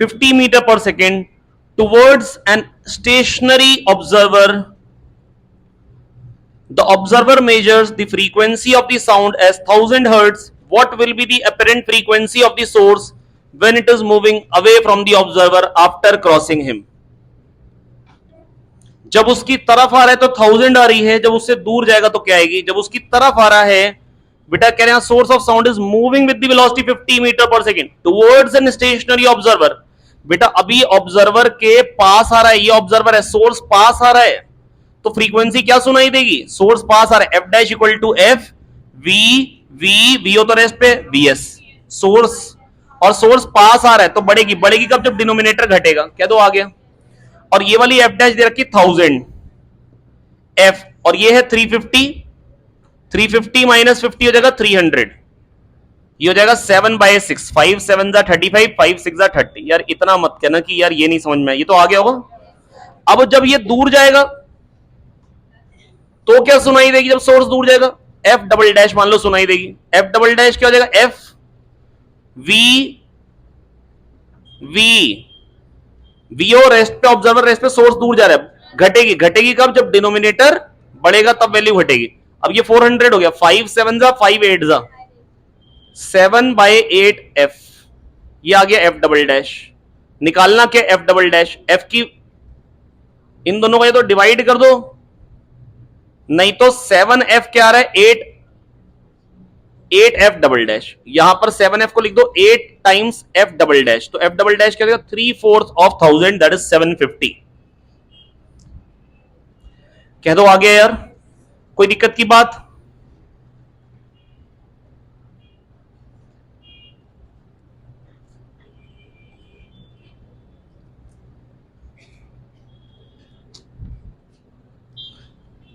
Speaker 1: 50 metre per second towards an stationary observer. The observer measures the frequency of the sound as 1000 hertz. What will be the apparent frequency of the source when it is moving away from the observer after crossing him? जब उसकी तरफ आ रहा है तो 1000 आ रही है, जब उससे दूर जाएगा तो क्या आएगी? जब उसकी तरफ आ रहा है बेटा कह रहे हैं source of sound is moving with the velocity 50 metre per second towards an stationary observer. बेटा अभी ऑब्जर्वर के पास आ रहा है, ये ऑब्जर्वर है, सोर्स पास आ रहा है, तो फ्रीक्वेंसी क्या सुनाई देगी? सोर्स पास आ रहा है, F dash equal to F V V V हो तो रेस्ट पे वी एस। सोर्स और सोर्स पास आ रहा है तो बढ़ेगी, बढ़ेगी कब? जब डिनोमिनेटर घटेगा। क्या दो आ गया। और ये वाली एफ डैश दे रखी 1000 एफ, और ये है 350, 350 माइनस 50 हो जाएगा 300, ये हो जाएगा 7/6, 5 7 35, 5 6 30। यार इतना मत कहना कि यार ये नहीं समझ में, ये तो आ गया होगा। अब जब ये दूर जाएगा तो क्या सुनाई देगी? जब सोर्स दूर जाएगा एफ डबल डैश मान लो सुनाई देगी। एफ डबल डैश क्या हो जाएगा? F V V V O rest पे ऑब्जर्वर रेस्ट पे, सोर्स दूर जा रहा है, घटेगी, घटेगी कब? जब डिनोमिनेटर बढ़ेगा तब वैल्यू घटेगी। अब ये 400 हो गया, 5 7 5 8 7/8 एफ, ये आ गया एफ डबल डैश। निकालना क्या? एफ डबल डैश, एफ की इन दोनों को ये तो डिवाइड कर दो, नहीं तो 7f क्या आ रहा है? 8f डबल डैश, यहां पर 7f को लिख दो 8 टाइम्स f डबल डैश, तो f डबल डैश क्या देगा? 3/4 ऑफ 1000 दैट इज 750। कह दो आ गया यार, कोई दिक्कत की बात?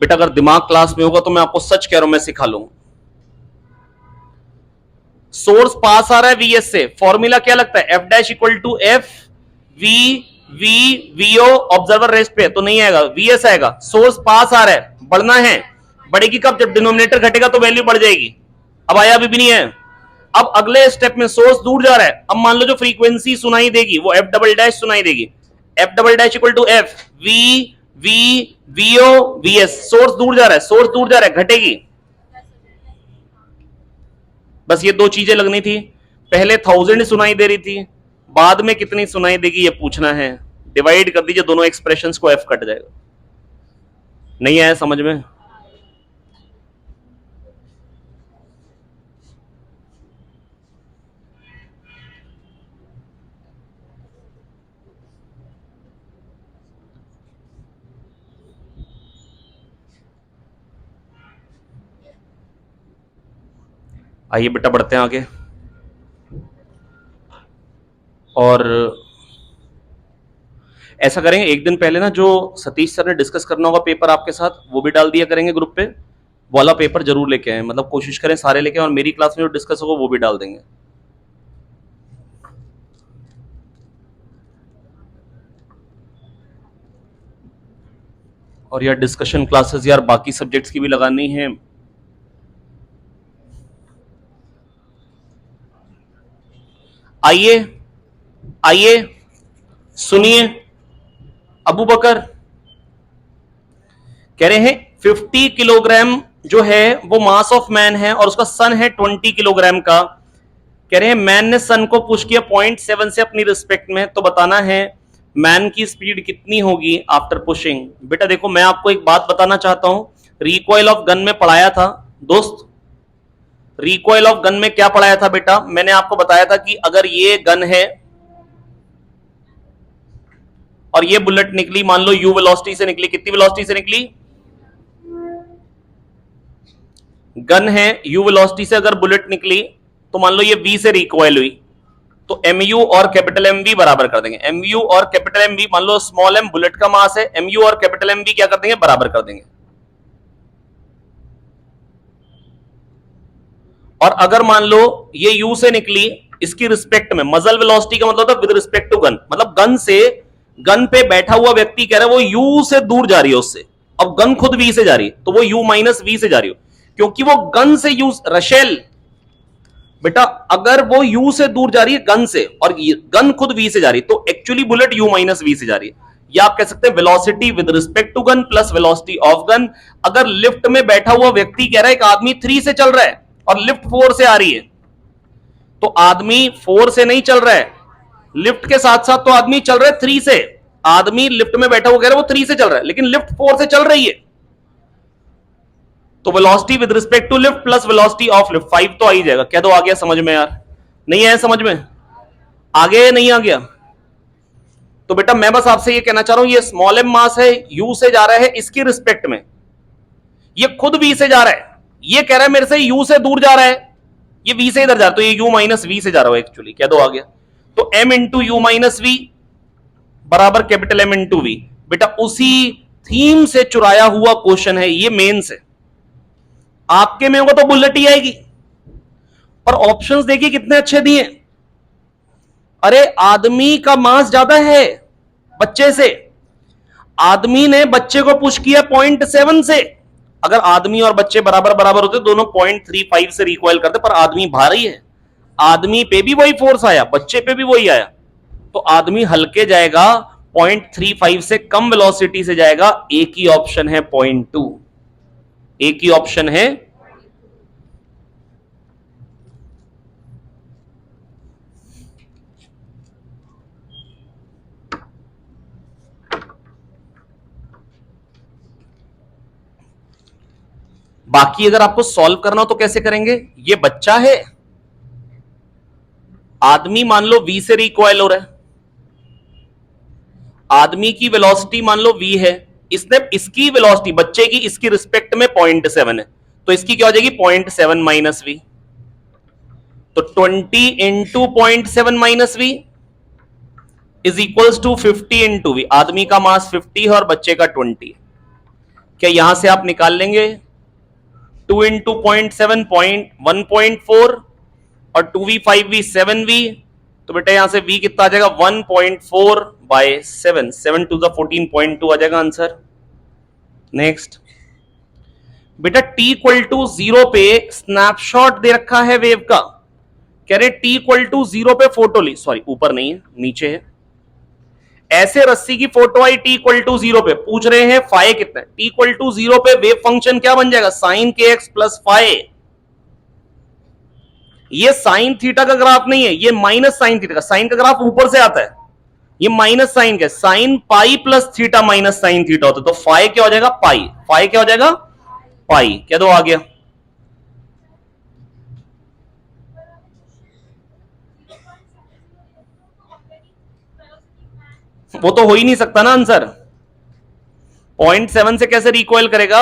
Speaker 1: बेटा अगर दिमाग क्लास में होगा तो मैं आपको सच कह रहा हूं, मैं सिखा लूंगा। सोर्स पास आ रहा है वीएस से, फॉर्मूला क्या लगता है, F dash equal to F V V VO observer rest पे, तो नहीं आएगा, वीएस आएगा। सोर्स पास आ रहा है, बढ़ना है, बढ़ेगी कब, जब डिनोमिनेटर घटेगा तो वैल्यू बढ़ जाएगी। अब आया अभी भी नहीं है। अब अगले स्टेप में सोर्स दूर जा रहा है, अब मान लो जो फ्रीक्वेंसी सुनाई देगी वो एफ डबल डैश सुनाई देगी, F double dash equal to F V V VO VS. Source दूर जा रहा है, सोर्स दूर जा रहा है, घटेगी। बस ये दो चीजें लगनी थी, पहले 1000 सुनाई दे रही थी, बाद में कितनी सुनाई देगी ये पूछना है। डिवाइड कर दीजिए दोनों एक्सप्रेशंस को, एफ कट जाएगा। नहीं आया समझ में? आइए बेटा बढ़ते हैं आगे। और ऐसा करेंगे, एक दिन पहले ना जो सतीश सर ने डिस्कस करना होगा पेपर आपके साथ, वो भी डाल दिया करेंगे ग्रुप पे, वाला पेपर जरूर लेके आए, मतलब कोशिश करें सारे लेके आए, और मेरी क्लास में जो डिस्कस होगा वो भी डाल देंगे। और यार डिस्कशन क्लासेस यार बाकी सब्जेक्ट्स की भी लगानी है। आइए आइए सुनिए, अबू बकर कह रहे हैं 50 किलोग्राम जो है वो मास ऑफ मैन है और उसका सन है 20 किलोग्राम का। कह रहे हैं मैन ने सन को पुश किया 0.7 से अपनी रिस्पेक्ट में, तो बताना है मैन की स्पीड कितनी होगी आफ्टर पुशिंग। बेटा देखो मैं आपको एक बात बताना चाहता हूं, रिकॉइल ऑफ गन में पढ़ाया था दोस्त, रिकॉइल ऑफ गन में क्या पढ़ाया था बेटा, मैंने आपको बताया था कि अगर ये गन है और ये बुलेट निकली, मान लो यू वेलोसिटी से निकली, कितनी वेलोसिटी से निकली, गन है यू वेलोसिटी से अगर बुलेट निकली तो मान लो ये वी से रिकॉइल हुई, तो एम यू और कैपिटल एम वी बराबर कर देंगे। एम यू और कैपिटल एम वी, मान लो स्मॉल एम बुलेट का मास है, एम यू और कैपिटल एम वी क्या कर देंगे, बराबर कर देंगे। और अगर मान लो ये यू से निकली, इसकी रिस्पेक्ट में, मजल वेलोसिटी का मतलब था विद रिस्पेक्ट टू गन, मतलब गन से, गन पे बैठा हुआ व्यक्ति कह रहा है वो यू से दूर जा रही है उससे, अब गन खुद वी से जा रही है तो वो यू माइनस वी से जा रही हो, क्योंकि वो गन से यू, रशेल बेटा अगर वो यू से दूर जा रही है गन से और गन खुद वी से जा रही है तो actually bullet U minus V से जा रही है, या आप कह सकते हैं velocity with respect to gun plus velocity of gun. अगर लिफ्ट में बैठा हुआ व्यक्ति कह रहा है एक आदमी 3 से चल रहा है और लिफ्ट 4 से आ रही है, तो आदमी 4 से नहीं चल रहा है, लिफ्ट के साथ साथ तो आदमी चल रहा है 3 से, आदमी लिफ्ट में बैठा हुआ कह रहा है वो 3 से चल रहा है लेकिन लिफ्ट 4 से चल रही है, तो velocity with respect to lift plus velocity of lift 5 तो आ ही जाएगा। कह दो आ गया समझ में यार, नहीं आया समझ में, आ गया नहीं आ गया? तो बेटा मैं बस आपसे ये कहना चाह रहा हूं, ये स्मॉल एम मास है, यू से जा रहा है, इसकी रिस्पेक्ट में ये खुद वी से जा रहा है, ये कह रहा है मेरे से यू से दूर जा रहा है, ये वी से इधर जा रहा है, तो ये यू माइनस वी से जा रहा है एक्चुअली। कह दो आ गया, तो M into U minus V बराबर कैपिटल एम इंटू वी। बेटा उसी थीम से चुराया हुआ क्वेश्चन है ये, मेन से आपके में होगा तो बुलेट ही आएगी, पर ऑप्शंस देखिए कितने अच्छे दिए। अरे आदमी का मास ज्यादा है बच्चे से, आदमी ने बच्चे को पुश किया 0.7 से, अगर आदमी और बच्चे बराबर बराबर होते दोनों 0.35 से रिकॉइल करते, पर आदमी भारी है, आदमी पे भी वही फोर्स आया, बच्चे पे भी वही आया, तो आदमी हल्के जाएगा, 0.35 से कम वेलोसिटी से जाएगा। एक ही ऑप्शन है 0.2, एक ही ऑप्शन है। बाकी अगर आपको सॉल्व करना हो तो कैसे करेंगे, ये बच्चा है, आदमी मान लो v से रिकॉइल हो रहा है, आदमी की वेलोसिटी मान लो v है, इसने इसकी वेलोसिटी बच्चे की इसकी रिस्पेक्ट में 0.7 है, तो इसकी क्या हो जाएगी 0.7 माइनस वी, तो 20 into 0.7 minus V is equals to 50 into V. आदमी का मास 50 है और बच्चे का 20, क्या यहां से आप निकाल लेंगे 2 इंटू 0.7 1.4 और 2v 5v 7v, तो बेटा यहां से v कितना आ जाएगा 1.4 बाय 7, 7 टू द 14.2 आ जाएगा आंसर। नेक्स्ट बेटा t इक्वल टू 0 पे स्नैपशॉट दे रखा है वेव का, कह रहे t इक्वल टू 0 पे फोटो ली, सॉरी ऊपर नहीं है नीचे है, ऐसे रस्सी की फोटो आई t इक्वल टू 0 पे, पूछ रहे हैं फाइ कितना है, t इक्वल टू 0 पे वेव फंक्शन क्या बन जाएगा साइन के एक्स प्लस फाइ। ये साइन थीटा का ग्राफ नहीं है, ये माइनस साइन थीटा का, साइन का ग्राफ ऊपर से आता है, ये माइनस साइन का, sign pi plus theta minus sine theta होता है, तो फाइ क्या हो जाएगा पाई, फाइ क्या हो जाएगा पाई, क्या दो आ गया। वो तो हो ही नहीं सकता ना आंसर, 0.7 से कैसे रिकॉइल करेगा।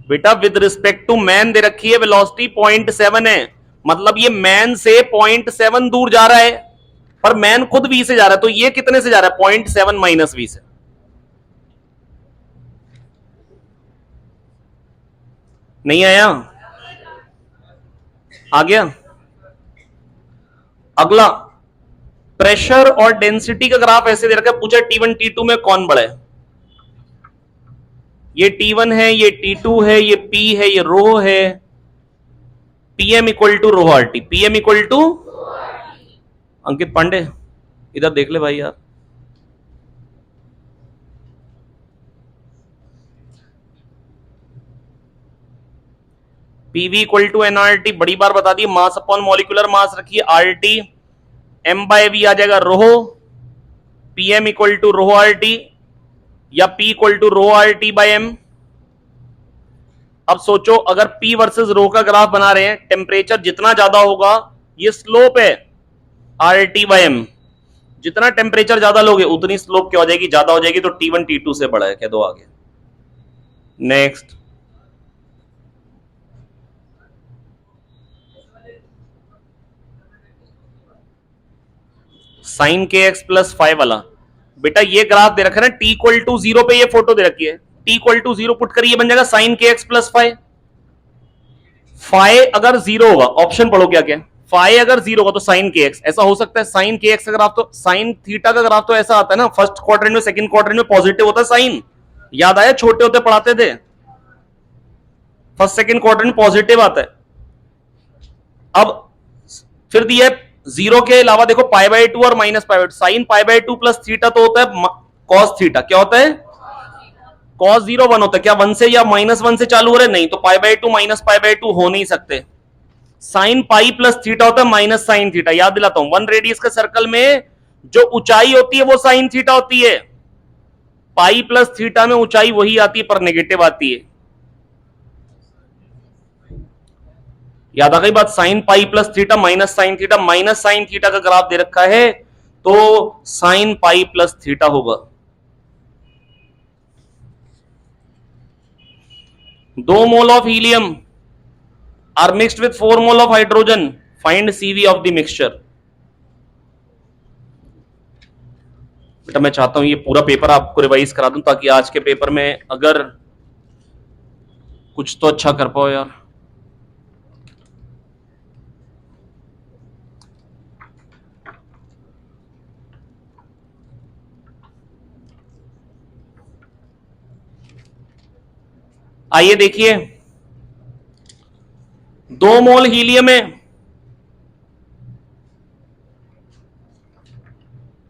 Speaker 1: बेटा विद रिस्पेक्ट टू मैन दे रखी है वेलोसिटी 0.7 है, मतलब ये मैन से 0.7 दूर जा रहा है, पर मैन खुद v से जा रहा है, तो ये कितने से जा रहा है 0.7 माइनस v से। नहीं आया, आ गया। अगला प्रेशर और डेंसिटी का ग्राफ ऐसे दे रखा है, पूछा T1 T2 में कौन बड़ा है, ये T1 है, ये T2 है, ये P है, ये रो है, PM equal to rho R T, PM equal to, Ankit Pandey इधर देख ले भाई यार, पीवी इक्वल टू एनआरटी, बड़ी बार बता दी, मास अपॉन मॉलिक्यूलर मास रखिए आरटी, एम बाय वी आ जाएगा rho, PM equal to rho RT या P equal to rho R T by M. अब सोचो अगर पी वर्सेस रो का ग्राफ बना रहे हैं, टेम्परेचर जितना ज्यादा होगा, ये स्लोप है आर टी बाय एम, जितना टेम्परेचर ज्यादा लोगे उतनी स्लोप क्या हो जाएगी ज्यादा हो जाएगी, तो T1 T2 से बड़ा है, कह दो आगे। नेक्स्ट साइन के एक्स प्लस फाइव वाला, बेटा ये ग्राफ दे रखा है ना, t इक्वल टू 0 पे ये फोटो दे रखी है, t इक्वल टू 0 पुट करिए, बन जाएगा साइन के एक्स प्लस फाइव। फाइ अगर 0 होगा, ऑप्शन पढ़ो क्या क्या, फाइ अगर 0 होगा तो साइन के एक्स, ऐसा हो सकता है साइन के एक्स का ग्राफ, तो साइन थीटा का ग्राफ तो ऐसा आता है ना, फर्स्ट क्वाड्रेंट में सेकंड क्वाड्रेंट में पॉजिटिव होता है साइन, याद आया छोटे होते पढ़ाते थे, फर्स्ट सेकंड क्वाड्रेंट में पॉजिटिव आता है। अब फिर दिया 0 के अलावा देखो पाई बाय 2 और minus pi by 2, sine pi by 2 plus theta तो होता है कॉस थीटा, क्या होता है कॉस 0 1 होता है, क्या 1 से या माइनस 1 से चालू हो रहे, नहीं, तो pi by 2 minus pi by 2 हो नहीं सकते। साइन पाई प्लस थीटा होता है माइनस साइन थीटा, याद दिलाता हूं 1 रेडियस के सर्कल में जो ऊंचाई होती है वो साइन थीटा होती है, पाई प्लस थीटा में ऊंचाई वही आती है पर नेगेटिव आती है, याद आ गई बात। Sine pi plus theta minus sine theta का ग्राफ दे रखा है, तो साइन पाई प्लस थीटा होगा। 2 mole of helium are mixed with 4 mole of hydrogen, find CV of the mixture. बेटा मैं चाहता हूं ये पूरा पेपर आपको रिवाइज करा दूं, ताकि आज के पेपर में अगर कुछ तो अच्छा कर पाओ यार। आइए देखिए, 2 मोल हीलियम है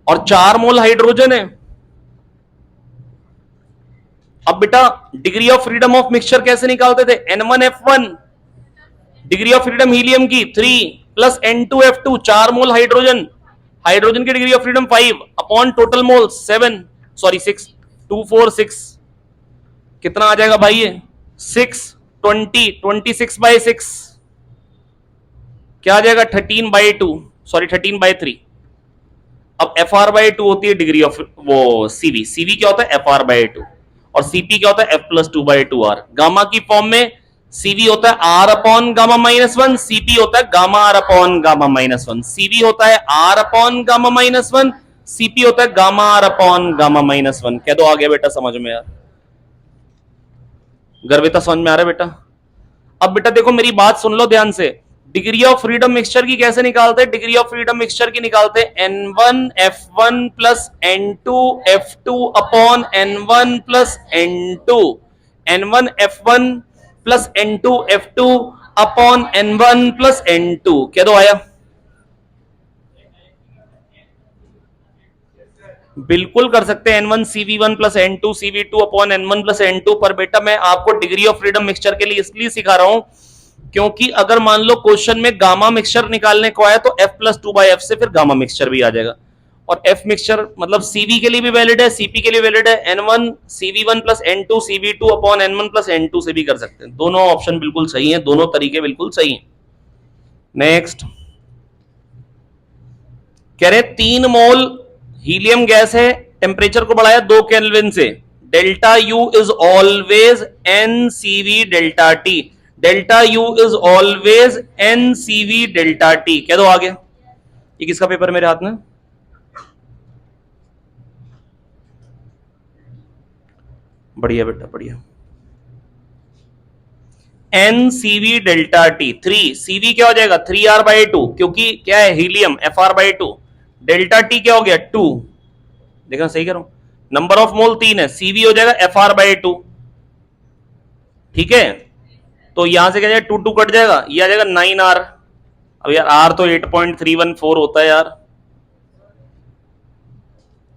Speaker 1: और 4 मोल हाइड्रोजन है। अब बेटा degree of freedom of mixture कैसे निकालते थे, N1F1, degree of freedom helium की 3 plus N2F2, 4 mole hydrogen, hydrogen की degree of freedom 5 upon total mole 7, sorry 6, 2 4 6, कितना आ जाएगा भाई ये 6 20 26 बाय 6, क्या आ जाएगा 13 बाय 2, सॉरी 13 बाय 3। अब एफ आर बाय 2 होती है डिग्री ऑफ वो सीवी, सीवी क्या होता है एफ आर बाय 2, और सीपी क्या होता है F plus 2 by 2 R. Gamma की फॉर्म में सीवी होता है R upon gamma minus one, CP होता है gamma R upon gamma minus one. CV होता है R upon gamma minus one, CP होता है gamma R upon gamma minus one. कह दो आ गया बेटा समझ में यार, गर्विता समझ में आ रहा है बेटा? अब बेटा देखो मेरी बात सुन लो ध्यान से, डिग्री ऑफ फ्रीडम मिक्सचर की कैसे निकालते हैं? डिग्री ऑफ फ्रीडम मिक्सचर की निकालते हैं N1 F1 plus N2 F2 upon N1 plus N2, N1 F1 plus N2 F2 upon N1 plus N2। क्या दो आया? बिल्कुल कर सकते हैं N1 CV1 plus N2 CV2 upon N1 plus N2। पर बेटा मैं आपको डिग्री ऑफ फ्रीडम मिक्सचर के लिए इसलिए सिखा रहा हूं क्योंकि अगर मान लो क्वेश्चन में गामा मिक्सचर निकालने को आया तो F प्लस 2/F से फिर गामा मिक्सचर भी आ जाएगा। और F मिक्सचर मतलब CV के लिए भी वैलिड है, CP के लिए वैलिड है। N1 CV1 plus N2 CV2 upon N1 plus N2 से भी कर सकते हैं। दोनों ऑप्शन बिल्कुल सही है, दोनों तरीके बिल्कुल सही है। नेक्स्ट कह रहे 3 मोल हीलियम गैस है, टेम्परेचर को बढ़ाया 2 केल्विन से, delta U is always an CV delta T. Delta U is always an CV delta T. कह दो आगे, ये किसका पेपर मेरे हाथ में? बढ़िया बेटा बढ़िया। N CV delta T, 3 CV क्या हो जाएगा 3R/2, क्योंकि क्या है हीलियम FR/2, डेल्टा टी क्या हो गया 2। देखना सही कह रहा हूं, नंबर ऑफ मोल 3 है, सीवी हो जाएगा FR/2। ठीक है, तो यहां से क्या जाएगा 2 2 कट जाएगा, ये आ जाएगा 9R। अब यार आर तो 8.314 होता है यार,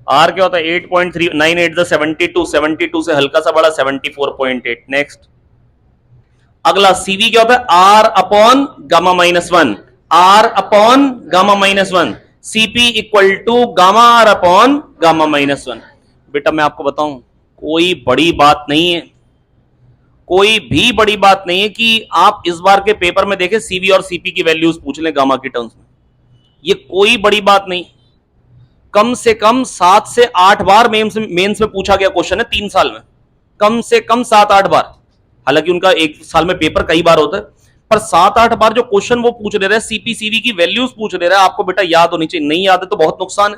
Speaker 1: आर क्या होता है 8.3, 9 8 72, 72 से हल्का सा बड़ा 74.8। नेक्स्ट अगला सीवी क्या होता है R upon gamma minus one, R upon gamma minus one, CP equal to gamma R upon gamma minus one. बेटा मैं आपको बताऊं कोई बड़ी बात नहीं है, कोई भी बड़ी बात नहीं है कि आप इस बार के पेपर में देखें सीवी और सीपी की वैल्यूज पूछ लें गामा की टर्म्स में, ये कोई बड़ी बात नहीं। कम से कम 7 से 8 बार मेंस में पूछा गया क्वेश्चन है 3 साल में, कम से कम 7 8 बार। हालांकि उनका एक साल में पेपर कई बार होता है, पर 7 8 बार जो क्वेश्चन वो पूछ दे रहे हैं, सीपी सीवी की वैल्यूज पूछ दे रहा है, आपको बेटा याद होनी चाहिए। नहीं याद है तो बहुत नुकसान है,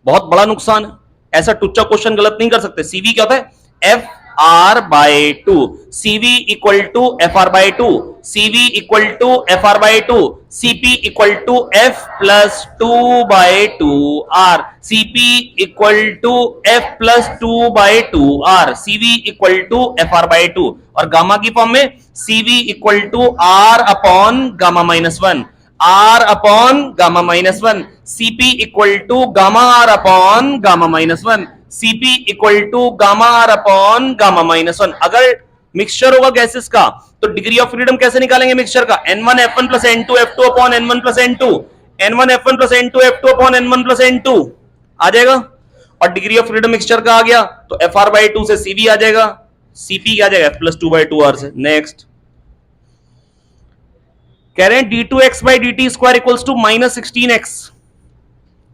Speaker 1: बहुत बड़ा नुकसान है। ऐसा टुच्चा क्वेश्चन गलत नहीं कर सकते। सीवी क्या होता है FR/2, CV equal to FR/2, CV equal to FR/2, CP equal to F plus 2/2R, CP equal to F plus 2/2R, CV equal to FR/2। और गामा की फॉर्म में CV equal to R upon gamma minus one, R upon gamma minus one, CP equal to gamma R upon gamma minus one, CP equal to gamma R upon gamma minus one. अगर mixture होगा gases का तो degree of freedom कैसे निकालेंगे mixture का? N1 F1 plus N2 F2 upon N1 plus N2, N1 F1 plus N2 F2 upon N1 plus N2 आ जाएगा। और degree of freedom mixture का आ गया तो FR/2 से CV आ जाएगा, CP आ जाएगा F प्लस 2/2R से। नेक्स्ट कह रहे हैं d2x/dt² equals to -16x,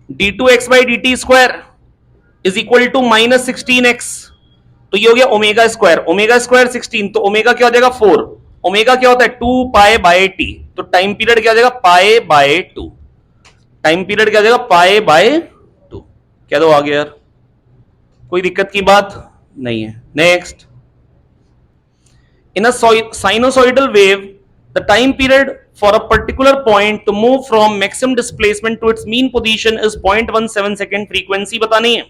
Speaker 1: d2x/dt² is equal to -16x। तो ये हो गया ओमेगा स्क्वायर, ओमेगा स्क्वायर 16, तो ओमेगा क्या हो जाएगा 4, ओमेगा क्या होता है 2π/t, तो टाइम पीरियड क्या हो जाएगा π/2, टाइम पीरियड क्या हो जाएगा π/2। क्या दो आ गया यार, कोई दिक्कत की बात नहीं है। Next in a sinusoidal wave the time period for a particular point to move from maximum displacement to its mean position is 0.17 second. Frequency बतानी है,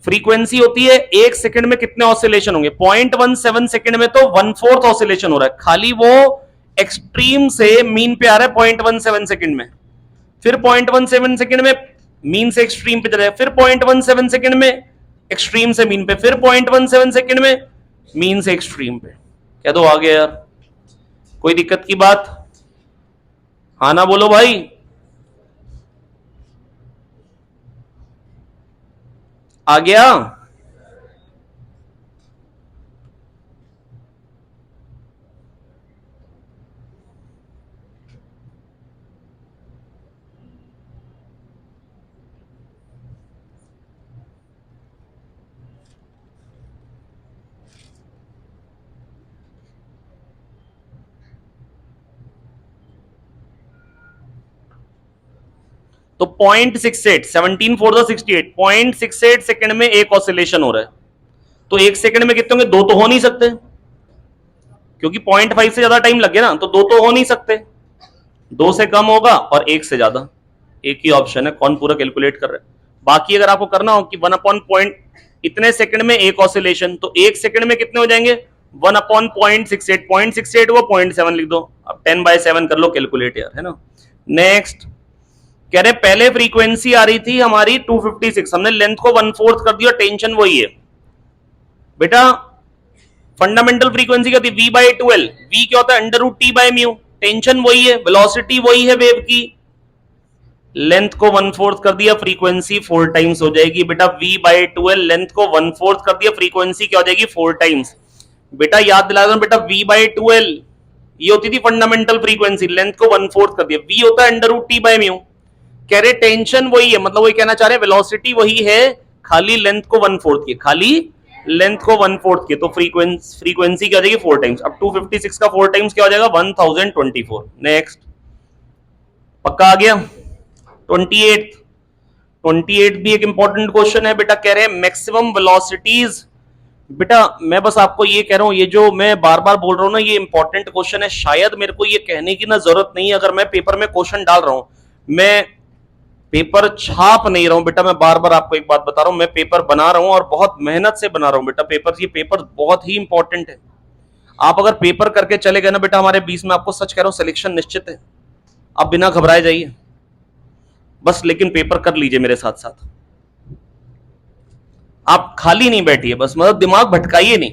Speaker 1: फ्रीक्वेंसी होती है 1 सेकंड में कितने ऑसिलेशन होंगे, 0.17 सेकंड में तो 1/4 ऑसिलेशन हो रहा है, खाली वो एक्सट्रीम से मीन पे आ रहा है 0.17 सेकंड में, फिर 0.17 सेकंड में मीन से एक्सट्रीम पे चला जाए, फिर 0.17 सेकंड में एक्सट्रीम से मीन पे, फिर 0.17 सेकंड में मीन से एक्सट्रीम पे। क्या तो आ गया यार, कोई दिक्कत की बात? हाँ ना बोलो भाई, आ गया? तो 0.68, 17 4 68, 0.68 सेकंड में एक ऑसिलेशन हो रहा है। तो एक सेकंड में कितने होंगे? दो तो हो नहीं सकते, क्योंकि 0.5 से ज्यादा टाइम लग गया ना, तो दो तो हो नहीं सकते, दो से कम होगा और एक से ज्यादा। एक ही ऑप्शन है, कौन पूरा कैलकुलेट कर रहा है। बाकी अगर आपको करना हो कि 1/. इतने सेकंड में एक ऑसिलेशन, तो एक सेकंड में कितने हो जाएंगे? 1/0.68, 0.68 को 0.7 लिख दो, अब 10/7 कर लो कैलकुलेट यार, है ना। नेक्स्ट कह रहे पहले फ्रीक्वेंसी आ रही थी हमारी 256, हमने लेंथ को 1/4 कर दिया, टेंशन वही है बेटा। फंडामेंटल फ्रीक्वेंसी क्या थी? v/12, v क्या होता है? √t/μ, टेंशन वही है, वेलोसिटी वही है वेव की, लेंथ को 1/4 कर दिया, फ्रीक्वेंसी 4 टाइम्स हो जाएगी बेटा। v/12 लेंथ को 1/4 कर दिया, फ्रीक्वेंसी क्या हो जाएगी? 4 टाइम्स। बेटा याद दिला दो बेटा, v/12 ये होती थी फंडामेंटल फ्रीक्वेंसी, लेंथ को 1/4 कर दिया, v होता है √t/μ। कह रहे टेंशन वही है, मतलब वही कहना चाह रहे वेलोसिटी वही है, खाली लेंथ को 1/4 की, खाली लेंथ को 1/4 की, तो फ्रीक्वेंसी क्या हो जाएगी? 4 टाइम्स। अब 256 का 4 टाइम्स क्या हो जाएगा? 1024। नेक्स्ट, पक्का आ गया। 28 28 भी एक इंपॉर्टेंट क्वेश्चन है बेटा। कह रहे हैं मैक्सिमम वेलोसिटीज। बेटा मैं बस आपको ये कह रहा हूं, ये जो मैं बार बार बोल रहा हूं ना, ये इंपॉर्टेंट क्वेश्चन है, शायद मेरे को ये कहने की ना जरूरत नहीं है। अगर मैं पेपर में क्वेश्चन डाल रहा हूं, मैं पेपर छाप नहीं रहा हूं बेटा, मैं बार बार आपको एक बात बता रहा हूं, मैं पेपर बना रहा हूं और बहुत मेहनत से बना रहा हूं बेटा पेपर। ये पेपर बहुत ही इंपॉर्टेंट है। आप अगर पेपर करके चले गए ना बेटा हमारे 20 में, आपको सच कह रहा हूं सिलेक्शन निश्चित है। आप बिना घबराए जाइए बस, लेकिन पेपर कर लीजिए मेरे साथ साथ। आप खाली नहीं बैठिए बस, मतलब दिमाग भटकाइए नहीं,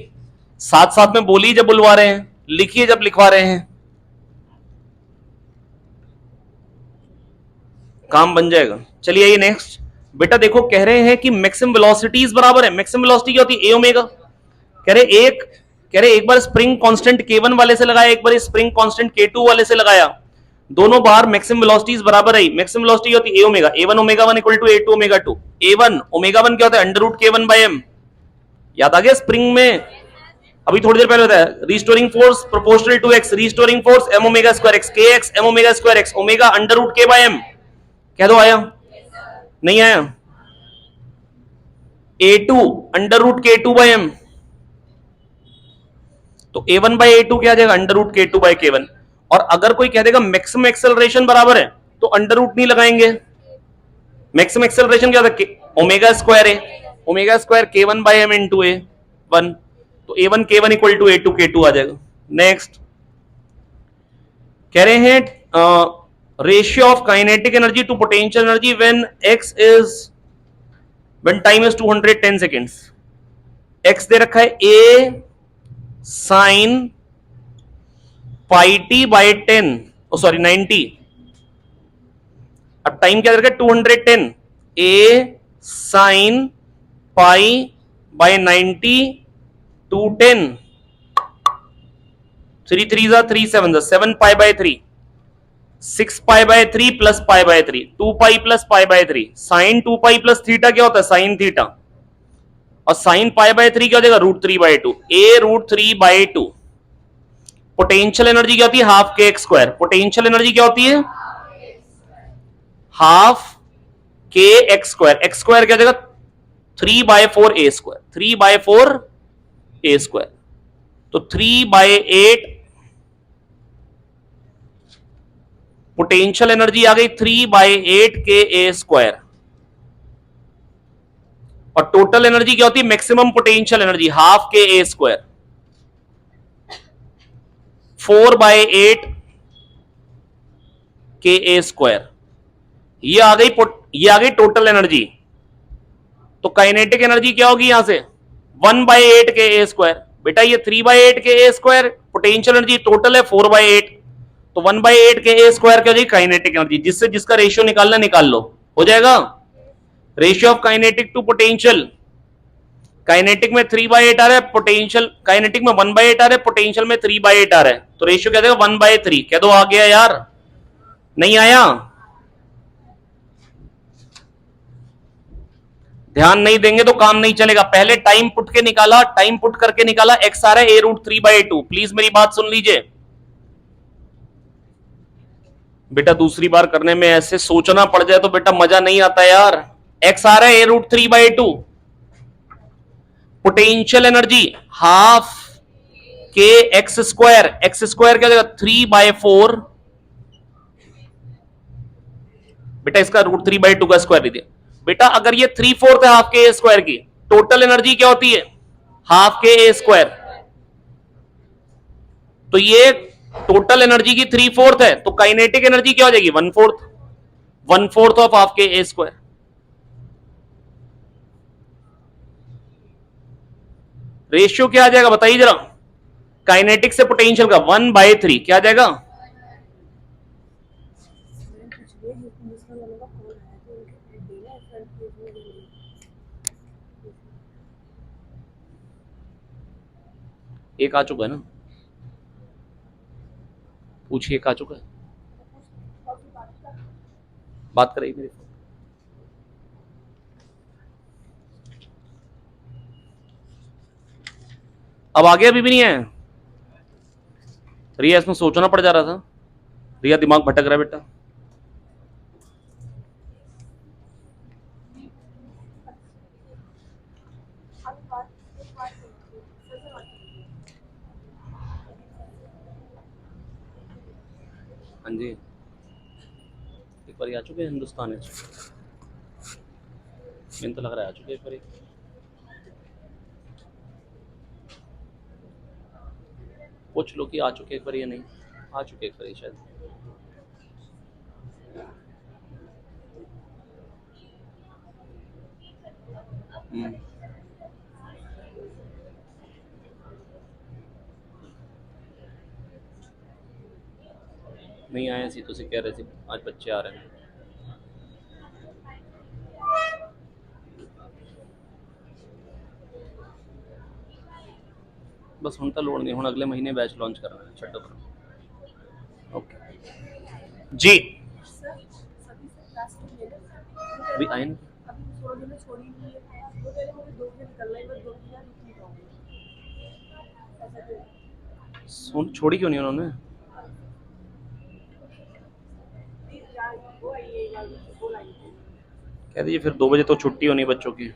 Speaker 1: साथ साथ में बोलिए जब बुलवा रहे हैं, लिखिए जब लिखवा रहे हैं, काम बन जाएगा। चलिए आइए नेक्स्ट बेटा। देखो कह रहे हैं कि मैक्सिमम वेलोसिटीज बराबर है, मैक्सिमम वेलोसिटी क्या होती है? A omega. कह रहे एक बार स्प्रिंग कांस्टेंट K1 वाले से लगाया, एक बार स्प्रिंग कांस्टेंट K2 वाले से लगाया, दोनों बार मैक्सिमम वेलोसिटीज बराबर आई। मैक्सिमम वेलोसिटी होती है A omega, A1 ω1 = A2 ω2। A1 ω1 क्या होता है? √K1/m। याद आ गया स्प्रिंग में, अभी थोड़ी देर पहले होता है, restoring force proportional to x, restoring force m ω²x, kx m ω²x, omega √K/m। कह दो आया? नहीं आया? A2 √K2/m, तो A1/A2 क्या आ जाएगा? √K2/K1। और अगर कोई कह देगा मैक्सिमम एक्सेलरेशन बराबर है, तो अंडर रूट नहीं लगाएंगे। मैक्सिमम एक्सेलरेशन क्या होता है? ω² है, ω² K1/m इंटू A1, तो A1 K1 = A2 K2 आ जाएगा। नेक्स्ट कह रहे हैं ratio of kinetic energy to potential energy when time is 210 seconds. X दे रखा है A sin πt/10, सॉरी 90। अब टाइम क्या दे रखा है? 210, A sin π/90 210, 3 3 3 7 7 π/3, 6 π/3 plus π/3, 2π plus π/3, sine 2π plus theta क्या होता है? साइन थीटा, और साइन π/3 क्या हो जाएगा? √3/2, A √3/2। पोटेंशियल एनर्जी क्या होती है? Half kx²। पोटेंशियल एनर्जी क्या होती है? Half kx²। x² क्या हो जाएगा? 3/4 A², 3/4 A², तो 3/8 पोटेंशियल एनर्जी आ गई, 3/8 kA²। और टोटल एनर्जी क्या होती है? Maximum potential energy half kA², 4/8 kA²। ये आ गई टोटल एनर्जी। तो काइनेटिक एनर्जी क्या होगी यहां से? 1/8 kA²। बेटा ये 3/8 kA², पोटेंशियल एनर्जी टोटल है 4/8, तो 1/8 kA² क्या हो जाएगी? Kinetic energy. जिससे जिसका रेशियो निकालना निकाल लो, हो जाएगा। Ratio of kinetic to potential, kinetic में 3/8 आ रहा है, पोटेंशियल काइनेटिक में 1/8 आ रहा है, पोटेंशियल में 3/8 आ रहा है, तो रेशियो क्या देगा? 1/3। कह दो आ गया यार? नहीं आया? ध्यान नहीं देंगे तो काम नहीं चलेगा। पहले टाइम पुट के निकाला, टाइम पुट करके निकाला, एक्स आ रहा है A√3/2। प्लीज मेरी बात सुन लीजिए, बेटा दूसरी बार करने में ऐसे सोचना पड़ जाए तो बेटा मजा नहीं आता यार। एक्स आ रहा है a√3/2, पोटेंशियल एनर्जी हाफ के एक्स स्क्वायर, एक्स स्क्वायर क्या हो जाएगा 3/4, बेटा इसका √3/2 का स्क्वायर लीजिए। बेटा अगर ये 3/4 है हाफ के ए स्क्वायर की, टोटल एनर्जी क्या होती है हाफ के ए स्क्वायर, तो ये टोटल एनर्जी की 3/4 है, तो काइनेटिक एनर्जी क्या हो जाएगी 1/4 ऑफ हाफ के ए स्क्वायर। रेशियो क्या आ जाएगा बताइए जरा, काइनेटिक से पोटेंशियल का 1/3 क्या आ जाएगा, एक आ चुका है ना, पूछिए एक आ चुका है, बात करिए मेरे। अब आगे अभी भी नहीं है रिया, इसमें सोचना पड़ जा रहा था, रिया दिमाग भटक रहा है बेटा। हाँ जी, एक बार आ चुके हैं हिंदुस्तान में, मैंने तो लग रहा है आ चुके एक बार। पूछ लो कि आ चुके एक बार या नहीं, आ चुके एक बार शायद। नहीं आए सी तो से कह रहे थे आज बच्चे आ रहे हैं। बस हम तो लोड नहीं, हम अगले महीने बैच लॉन्च कर रहे हैं छठे पर। ओके जी, अभी आए ना, छोड़ी क्यों नहीं उन्होंने, कह दीजिए फिर 2 बजे तो छुट्टी होनी बच्चों की।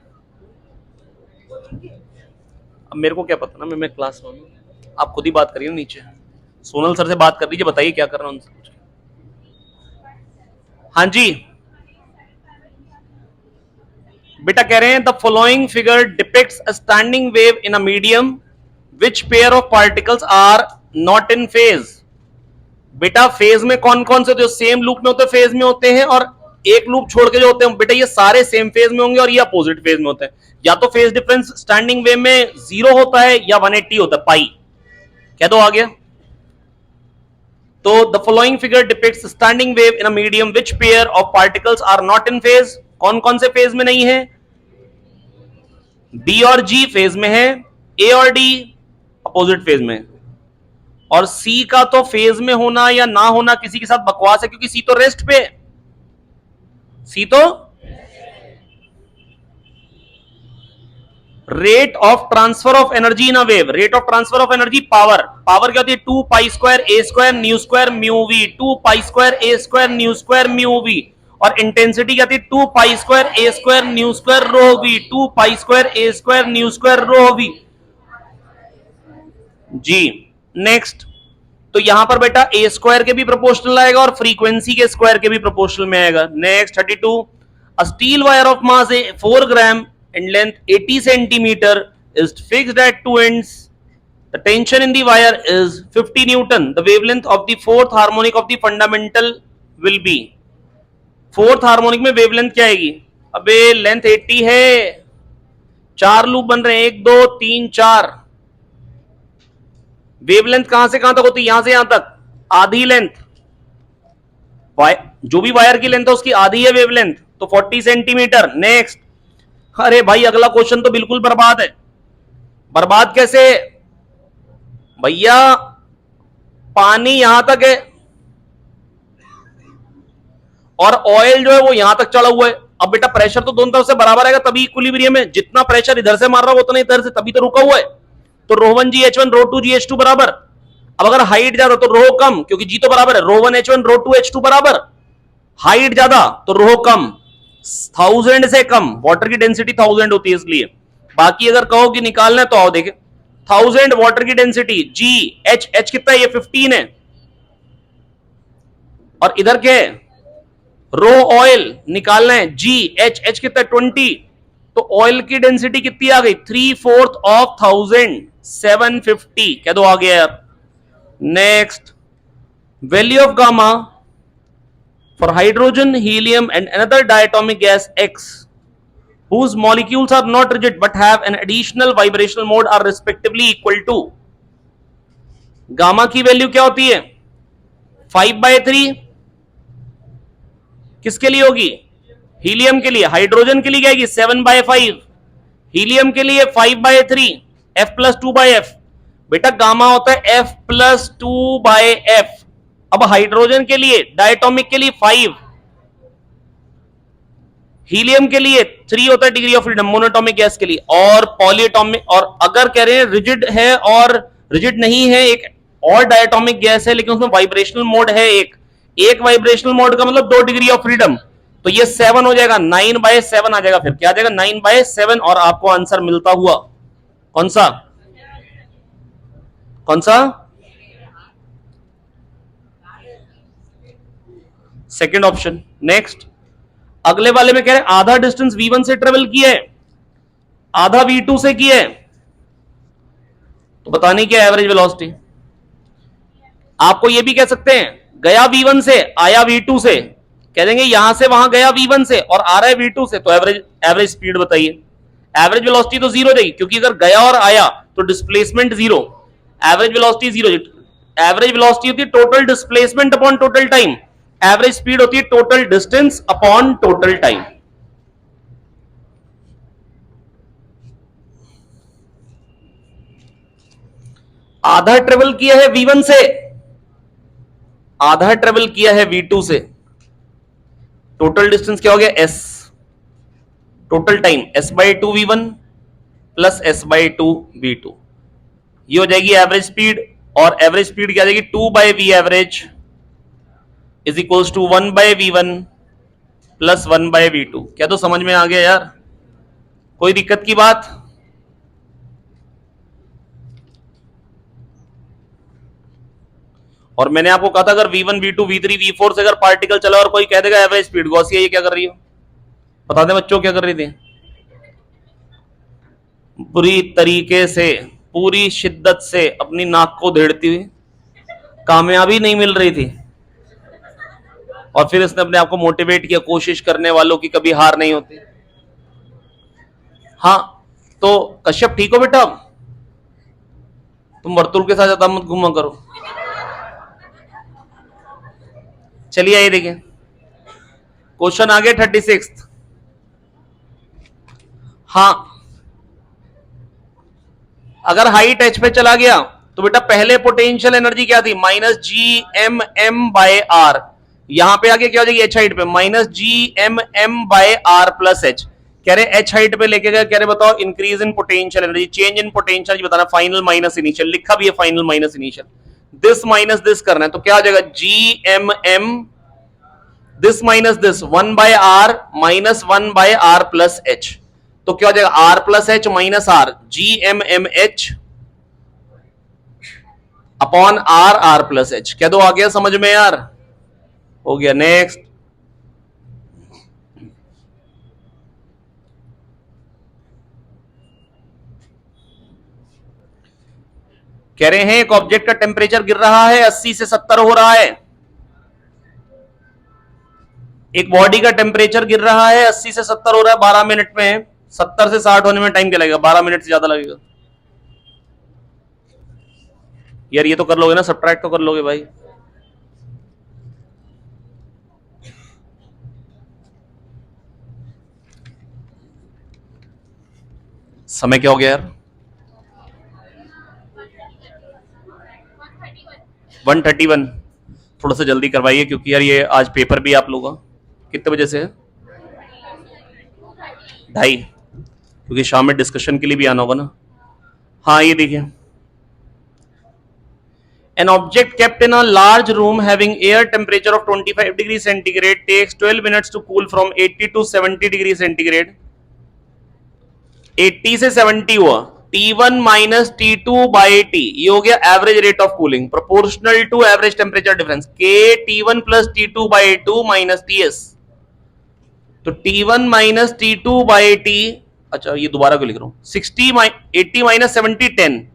Speaker 1: अब मेरे को क्या पता ना, मैं क्लास में हूँ, आप खुद ही बात करिए नीचे, सोनल सर से बात कर लीजिए, बताइए क्या कर रहा हूँ उनसे पूछ। हाँ जी बेटा कह रहे हैं the following figure depicts a standing wave in a medium which pair of particles are not in phase. बेटा फेज में कौन कौन से, जो सेम लूप में होते हैं फेज में होते हैं, और एक लूप छोड़ के जो होते हैं बेटा ये सारे सेम फेज में होंगे और ये अपोजिट फेज में होते हैं। या तो फेज डिफरेंस स्टैंडिंग वेव में 0 होता है या 180 होता है, पाई कह दो आ गया। तो the following figure depicts standing wave in a medium which pair of particles are not in phase. कौन कौन से फेज में नहीं है, बी और जी फेज में है, ए और डी अपोजिट फेज में, और सी का तो फेज में होना या ना होना किसी के साथ बकवास है, क्योंकि सी तो रेस्ट पे, सी तो rate of transfer of energy in a wave, rate of transfer of energy power, power क्या होती है 2π² a² μ² μv, 2π² a² μ² μv, और इंटेंसिटी क्या थी 2π² a² μ² ρv, 2π² a² μ² ρv। जी नेक्स्ट, तो यहां पर बेटा ए स्क्वायर के भी प्रोपोर्शनल आएगा और फ्रीक्वेंसी के स्क्वायर के भी प्रोपोर्शनल में आएगा। Next 32, a steel wire of mass 4 gram and length 80 centimetre is fixed at 2 ends. The tension in the wire is 50 Newton. The wavelength of the fourth harmonic of the fundamental will be. Fourth harmonic में wavelength क्या आएगी, अबे length 80 है, 4 loop बन रहे हैं 1 2 3 4, wavelength कहां से कहां तक होती है, यहां से यहां तक आधी लेंथ, जो भी वायर की लेंथ है उसकी आधी है वेवलेंथ, तो 40 सेंटीमीटर। नेक्स्ट, अरे भाई अगला क्वेश्चन तो बिल्कुल बर्बाद है। बर्बाद कैसे भैया, पानी यहां तक है और ऑयल जो है वो यहां तक चढ़ा हुआ है। अब बेटा प्रेशर तो दोनों तरफ से बराबर आएगा तभी इक्विलिब्रियम है, जितना प्रेशर इधर से मार रहा है उतना इधर से, तभी तो रुका हुआ है। तो ρ1 GH1 ρ2 GH2 बराबर, अब अगर हाइट ज्यादा तो रो कम, क्योंकि जी तो बराबर है, रो 1 H1 रो 2 H2 बराबर। हाइट ज्यादा तो रो कम, 1000 से कम, वाटर की डेंसिटी 1000 होती है इसलिए। बाकी अगर कहो कि निकालना है तो आओ देखें, 1000 वाटर की डेंसिटी, जी एच, एच कितना है, ये 15 है, और इधर क्या है, रो ऑयल निकालना है, जी एच, एच कितना है 20, तो ऑयल की डेंसिटी कितनी आ गई, 3/4 ऑफ 1000, 750, कह दो आ गया यार। Next, value of gamma for hydrogen, helium and another diatomic gas X whose molecules are not rigid but have an additional vibrational mode are respectively equal to, gamma की value क्या होती है, 5/3, किसके लिए होगी, हीलियम के लिए, हाइड्रोजन के लिए क्या आएगी 7/5, हीलियम के लिए 5/3, F+2/F, बेटा गामा होता है F+2/F। अब हाइड्रोजन के लिए, डायटोमिक के लिए 5, हीलियम के लिए 3 होता है degree of freedom, monoatomic gas के लिए, और पॉलीएटॉमिक, और अगर कह रहे हैं रिजिड है और रिजिड नहीं है, एक और डायटोमिक गैस है लेकिन उसमें वाइब्रेशनल मोड है, एक वाइब्रेशनल मोड का मतलब 2 डिग्री ऑफ फ्रीडम, तो ये 7 हो जाएगा, 9/7 आ जाएगा, फिर क्या आ जाएगा 9/7, और आपको आंसर मिलता हुआ कौन सा, कौन सा, सेकेंड ऑप्शन। नेक्स्ट, अगले वाले में कह रहे हैं आधा डिस्टेंस V1 से ट्रेवल किया है, आधा V2 से किया है, तो बताने क्या एवरेज वेलोसिटी। आपको ये भी कह सकते हैं गया V1 से आया V2 से, कह देंगे यहां से वहां गया V1 से और आ रहा है V2 से, तो एवरेज स्पीड बताइए। एवरेज वेलोसिटी तो जीरो देगी, क्योंकि अगर गया और आया तो displacement zero, average velocity zero. Average velocity होती है total displacement upon total time, average speed होती है total distance upon total time. आधा ट्रेवल किया है V1 से, आधा ट्रेवल किया है V2 से, टोटल डिस्टेंस क्या हो गया S, total time S/2 V1 plus S/2 V2, ये हो जाएगी एवरेज स्पीड, और एवरेज स्पीड क्या आ जाएगी 2/V average is equals to 1/V1 plus 1/V2। क्या तो समझ में आ गया यार, कोई दिक्कत की बात। और मैंने आपको कहा था अगर V1 V2 V3 V4 से अगर पार्टिकल चला और कोई कह देगा एवरेज स्पीड, गॉसिया ये क्या कर रही हो, बता दें बच्चों क्या कर रही थी, पूरी तरीके से पूरी शिद्दत से अपनी नाक को धेड़ती हुई, कामयाबी नहीं मिल रही थी, और फिर इसने अपने आप को मोटिवेट किया, कोशिश करने वालों की कभी हार नहीं होती। हाँ तो कश्यप ठीक हो बेटा, तुम वर्तुल के साथ ज्यादा मत घूमा करो। चलिए आइए देखिए, क्वेश्चन आ गया 36। हाँ, अगर हाइट h पे चला गया तो बेटा पहले पोटेंशियल एनर्जी क्या थी, -Gmm/r, यहां पे आगे क्या हो जाएगी h हाइट पे -Gmm/r प्लस h। कह रहे h हाइट पे लेके गए, कह रहे बताओ increase in potential energy, change in potential energy बताना, फाइनल माइनस इनिशियल, लिखा भी है final minus initial, this minus this करना है, तो क्या आ जाएगा Gmm, this minus this 1/r minus 1/r plus h, तो क्या हो जाएगा r plus h minus r, Gmm/h upon r plus h। क्या तो आ गया समझ में यार, हो गया। नेक्स्ट, कह रहे हैं एक ऑब्जेक्ट का टेम्परेचर गिर रहा है 80 से 70 हो रहा है, एक बॉडी का टेम्परेचर गिर रहा है 80 से 70 हो रहा है 12 मिनट में, 70 से 60 होने में टाइम क्या लगेगा, 12 मिनट से ज्यादा लगेगा। यार ये तो कर लोगे ना, सब्ट्रैक्ट तो कर लोगे भाई। समय क्या हो गया यार, 131। थोड़ा सा जल्दी करवाइए क्योंकि यार ये आज पेपर भी आप लोगों का कितने बजे से है, 2:30, क्योंकि शाम में डिस्कशन के लिए भी आना होगा ना। हाँ ये देखिए, An object kept in a large room having air temperature of 25 degrees centigrade takes 12 minutes to cool from 80 to 70 degrees centigrade. 80 से 70 हुआ, T1 minus T2 by T, ये हो गया average rate of cooling proportional to average temperature difference, K T1 plus T2 by 2 minus TS. तो T1 minus T2 by T, अच्छा ये दोबारा क्यों लिख रहा हूं, 80 minus 70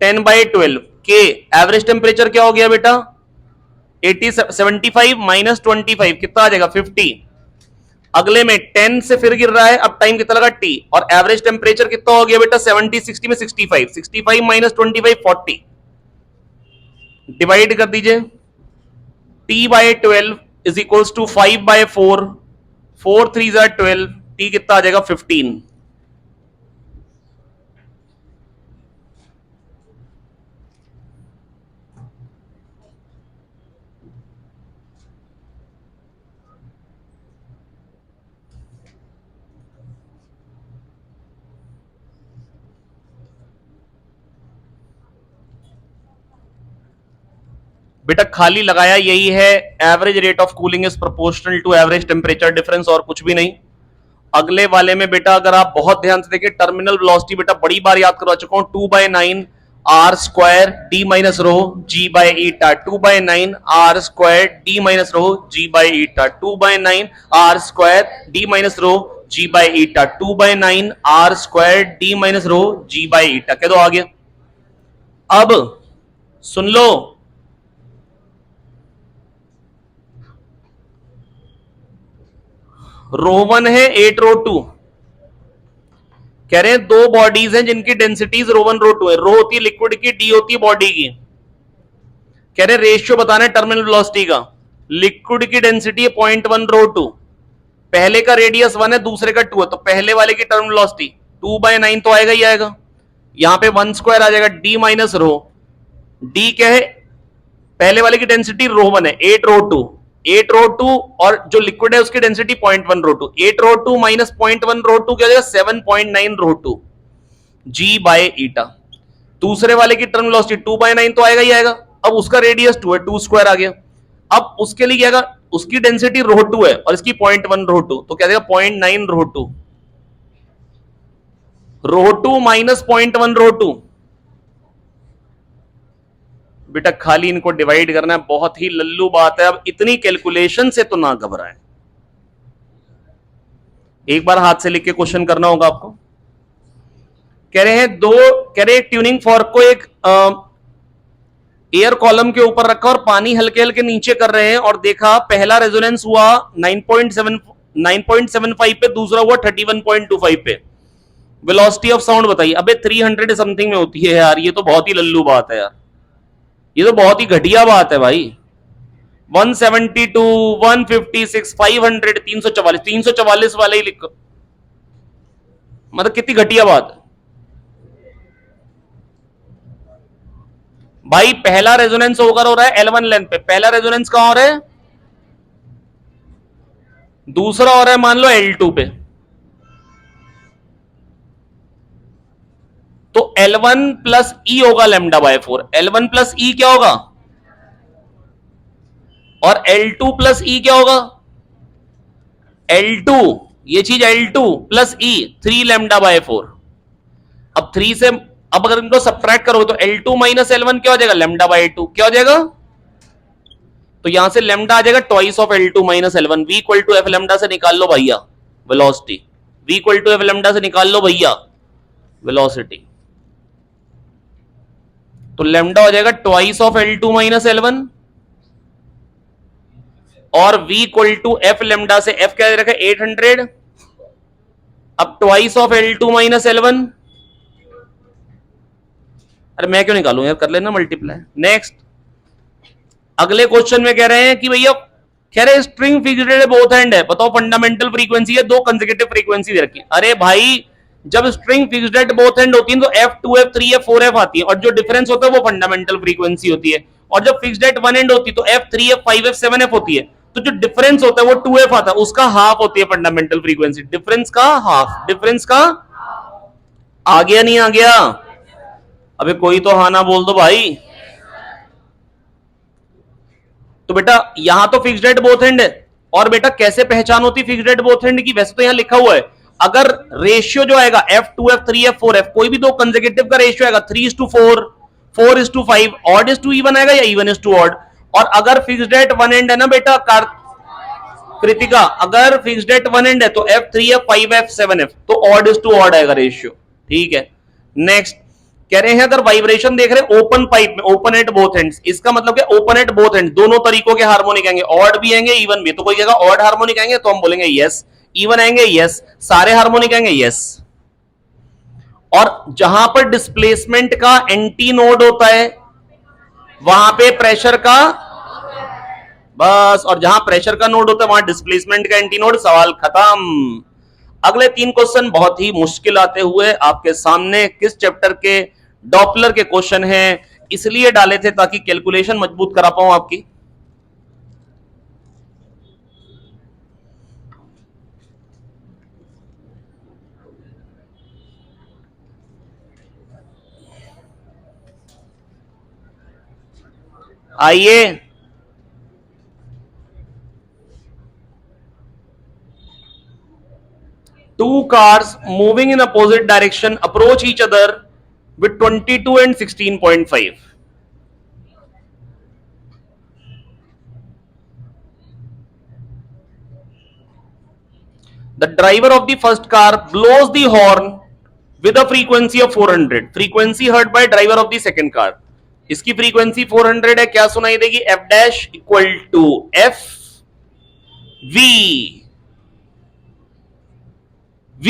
Speaker 1: 10 by 12, K average temperature क्या हो गया बेटा 80 75 माइनस 25 कितना आ जाएगा 50. अगले में 10 से फिर गिर रहा है, अब टाइम कितना लगा T, और एवरेज टेम्परेचर कितना हो गया बेटा 70 60 में 65 माइनस 25 40. डिवाइड कर दीजिए, T by 12 is equals to 5 by 4, 4 3 12, T कितना आ जाएगा 15. बेटा खाली लगाया यही है, average rate of cooling is proportional to average temperature difference, और कुछ भी नहीं. अगले वाले में बेटा अगर आप बहुत ध्यान से देखिए, टर्मिनल वेलोसिटी बेटा बड़ी बार याद करवा चुका हूं, 2/9 r square d minus rho g by eta, 2/9 r square d minus rho g by eta, 2/9 r square d minus rho g by eta, 2/9 r square d minus rho g by eta. कह दो आ गया. अब सुन लो, रो 1 है 8 रो 2, कह रहे हैं दो बॉडीज हैं जिनकी डेंसिटीज रो 1 रो 2 है, रो होती है लिक्विड की, डी होती है बॉडी की. कह रहे रेशियो बताना है टर्मिनल वेलोसिटी का. लिक्विड की डेंसिटी है 0.1 रो 2, पहले का रेडियस 1 है दूसरे का 2 है, तो पहले वाले की टर्मिनल वेलोसिटी 2/9 तो आएगा ही आएगा, यहां पे 1 स्क्वायर आ जाएगा, डी माइनस रो, डी क्या है पहले वाले की डेंसिटी रो 1 है 8 रो 2, 8 रो 2 और जो लिक्विड है उसकी डेंसिटी 0.1 रो 2, 8 रो 2 माइनस 0.1 रो 2 क्या हो जाएगा 7.9 रो 2 जी बाय ईटा. दूसरे वाले की टर्म वेलोसिटी 2/9 तो आएगा ही आएगा, अब उसका रेडियस 2 है, 2 स्क्वायर आ गया. अब उसके लिए क्या आएगा, उसकी डेंसिटी रो 2 है और इसकी 0.1 रो 2, तो क्या देगा 0.9 रो 2, रो 2 माइनस 0.1 रो 2. बेटा खाली इनको डिवाइड करना है, बहुत ही लल्लू बात है. अब इतनी कैलकुलेशन से तो ना घबराएं, एक बार हाथ से लिख के क्वेश्चन करना होगा आपको. कह रहे हैं कह रहे एक ट्यूनिंग फॉर्क को एक एयर कॉलम के ऊपर रखा और पानी हल्के हल्के नीचे कर रहे हैं, और देखा पहला रेजोनेंस हुआ 9.75 पे, दूसरा हुआ 31.25 पे. वेलोसिटी ऑफ साउंड बताइए. अबे 300 समथिंग में होती है यार, ये तो बहुत ही लल्लू बात है यार, ये तो बहुत ही घटिया बात है भाई. 172 156 500 344 344 वाले ही लिखो, मतलब कितनी घटिया बात है भाई. पहला रेजोनेंस होकर हो रहा है L1 लेंथ पे, पहला रेजोनेंस कहां हो रहा है, दूसरा हो रहा है मान लो L2 पे, तो L1 प्लस ई होगा लैम्डा बाय 4, L1 प्लस ई क्या होगा, और L2 प्लस ई क्या होगा, L2 ये चीज L2 plus E 3 lambda by 4. अब 3 से अब अगर इनको सब्ट्रैक्ट करोगे तो L2 माइनस L1 क्या हो जाएगा लैम्डा बाय 2, क्या हो जाएगा, तो यहां से लैम्डा आ जाएगा twice of L2 minus L1. V equal to f lambda से निकाल लो भैया velocity, V equal to f lambda से निकाल लो भैया वेलोसिटी, तो लैम्डा हो जाएगा twice of L2 minus L1, और V equal to f lambda से F क्या दे रखा है 800, अब twice of L2 minus L1, अरे मैं क्यों निकालूं यार, कर लेना मल्टीप्लाई. नेक्स्ट अगले क्वेश्चन में कह रहे हैं कि भैया, कह रहे हैं स्ट्रिंग फिक्स्ड है बोथ एंड है, बताओ फंडामेंटल फ्रीक्वेंसी है, दो कंसेक्यूटिव फ्रीक्वेंसी दे रखी. अरे भाई जब string fixed at both and होती है तो F 2F 3F 4F आती है, और जो डिफरेंस होता है वो फंडामेंटल फ्रीक्वेंसी होती है. और जब फिक्स्ड एट वन एंड होती है तो F 3F 5F 7F होती है, तो जो डिफरेंस होता है वो 2F आता है, उसका हाफ होती है फंडामेंटल फ्रीक्वेंसी. डिफरेंस का हाफ, डिफरेंस का आ गया नहीं आ गया, अबे कोई तो हाँ ना बोल दो भाई. तो बेटा यहां तो फिक्स्ड एट बोथ एंड है, और बेटा कैसे पहचान होती फिक्स्ड एट बोथ एंड की? वैसे तो यहां लिखा हुआ है, अगर रेशियो जो आएगा F2 F3 F4 F, कोई भी दो कंसेक्यूटिव का रेशियो आएगा 3:4, 4:5, ऑड इज टू इवन आएगा या इवन इज टू ऑड। और अगर फिक्स्ड एट वन एंड है ना बेटा कृतिका, अगर फिक्स्ड एट वन एंड है तो F3 F 5 F 7 F, तो ऑड इज टू ऑड आएगा रेशियो। ठीक है, नेक्स्ट कह रहे हैं अगर वाइब्रेशन देख रहे हैं ओपन पाइप में, ओपन एट बोथ एंड्स, इसका मतलब क्या ओपन एट बोथ एंड, दोनों तरीकों के हार्मोनिक आएंगे, ऑड भी आएंगे इवन भी। तो कोई कहेगा ऑड हार्मोनिक आएंगे तो हम बोलेंगे यस, इवन आएंगे यस, सारे हार्मोनिक आएंगे यस। और जहां पर डिस्प्लेसमेंट का एंटी नोड होता है वहां पे प्रेशर का, बस, और जहां प्रेशर का नोड होता है वहां डिस्प्लेसमेंट का एंटी नोड, सवाल खत्म। अगले 3 क्वेश्चन बहुत ही मुश्किल आते हुए आपके सामने, किस चैप्टर के? डॉपलर के क्वेश्चन हैं, इसलिए डाले थे ताकि कैलकुलेशन मजबूत करा पाऊं आपकी। आइए, two cars moving in opposite direction approach each other with 22 and 16.5. The driver of the first car blows the horn with a frequency of 400. Frequency heard by driver of the second car. इसकी frequency 400 है, क्या सुनाई देगी? F dash equal to F V V,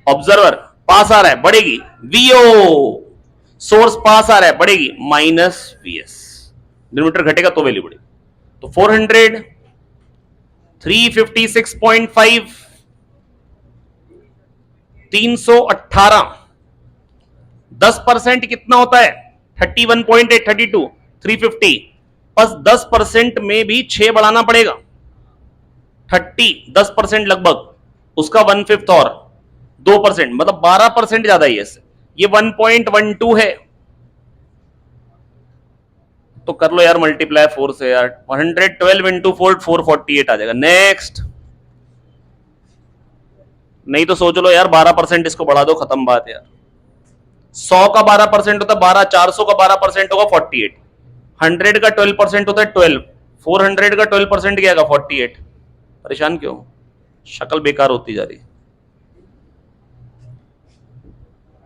Speaker 1: observer पास आ रहा है बढ़ेगी, VO सोर्स पास आ रहा है बढ़ेगी, माइनस VS, डिनोमिनेटर घटेगा तो वैल्यू बढ़ेगी। तो 400, 356.5, 318, 10% कितना होता है? 31.8, 32, 350, बस 10% में भी 6 बढ़ाना पड़ेगा, 10% लगभग, उसका 1/5 और 2%, मतलब 12% ज्यादा ही है, ये 1.12 है। तो कर लो यार मल्टीप्लाई 4 से यार, 112 इंटू 4 448 आ जाएगा। नेक्स्ट, नहीं तो सोच लो यार 12% इसको बढ़ा दो, खत्म बात यार। 100 का 12% होता है 12, 400 का 12% होगा 48, 100 का 12% होता है 12, 400 का 12% क्या होगा 48। परेशान क्यों, शक्ल बेकार होती जा रही।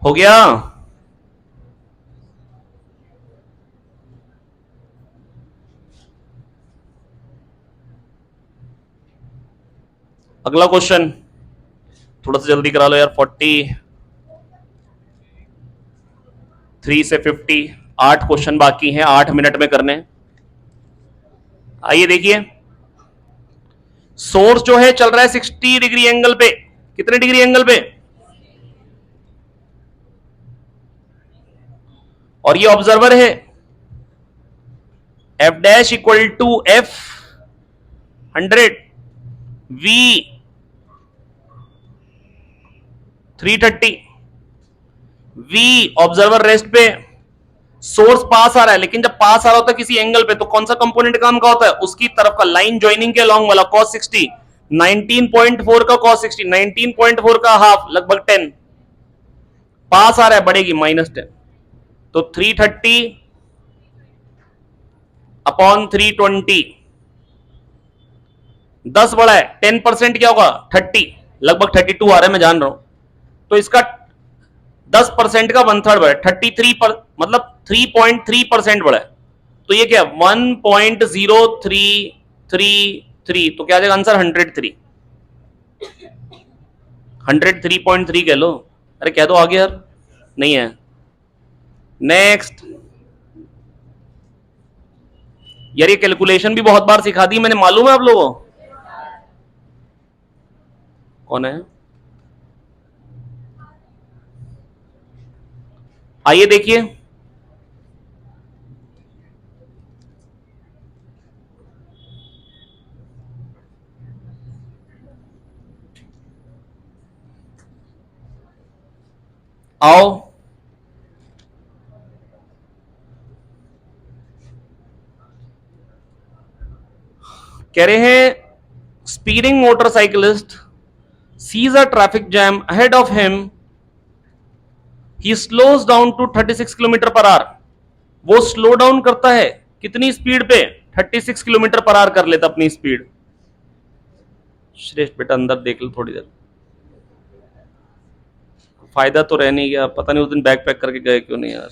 Speaker 1: हो गया? अगला क्वेश्चन थोड़ा सा जल्दी करा लो यार। 43 से 50, 8 क्वेश्चन बाकी हैं, 8 मिनट में करने। आइए देखिए, सोर्स जो है चल रहा है 60 डिग्री एंगल पे, कितने डिग्री एंगल पे? और ये ऑब्जर्वर है, F dash equal to F 100, V 330, V observer rest पे, सोर्स पास आ रहा है, लेकिन जब पास आ रहा होता है किसी एंगल पे तो कौन सा कंपोनेंट काम का होता है? उसकी तरफ का, लाइन ज्वाइनिंग के लॉन्ग वाला, cos 60, 19.4 का cos 60, 19.4 का हाफ लगभग 10, पास आ रहा है बढ़ेगी -10, तो 330 अपॉन 320, 10 बड़ा है, 10% क्या होगा 30, लगभग 32 आ रहा है, मैं जान रहा हूं। तो इसका 10% का 1/3 बढ़ा, 33 पर, मतलब 3.3% बढ़ा है। तो ये क्या 1.0333, तो क्या आ जाएगा आंसर? 103, 103.3 कह लो। अरे कह दो आगे यार, नहीं है। नेक्स्ट, यार ये कैलकुलेशन भी बहुत बार सिखा दी मैंने, मालूम है आप लोगों को? कौन है? आइए देखिए, आओ, कह रहे हैं speeding motorcyclist sees a traffic jam ahead of him, he slows down to 36 kilometre per hour. वो स्लो डाउन करता है कितनी स्पीड पे? 36 किलोमीटर पर आवर कर लेता अपनी स्पीड। श्रेष्ठ बेटा अंदर देख लो थोड़ी देर, फायदा तो रह नहीं गया। पता नहीं उस दिन बैग पैक करके गए क्यों नहीं यार।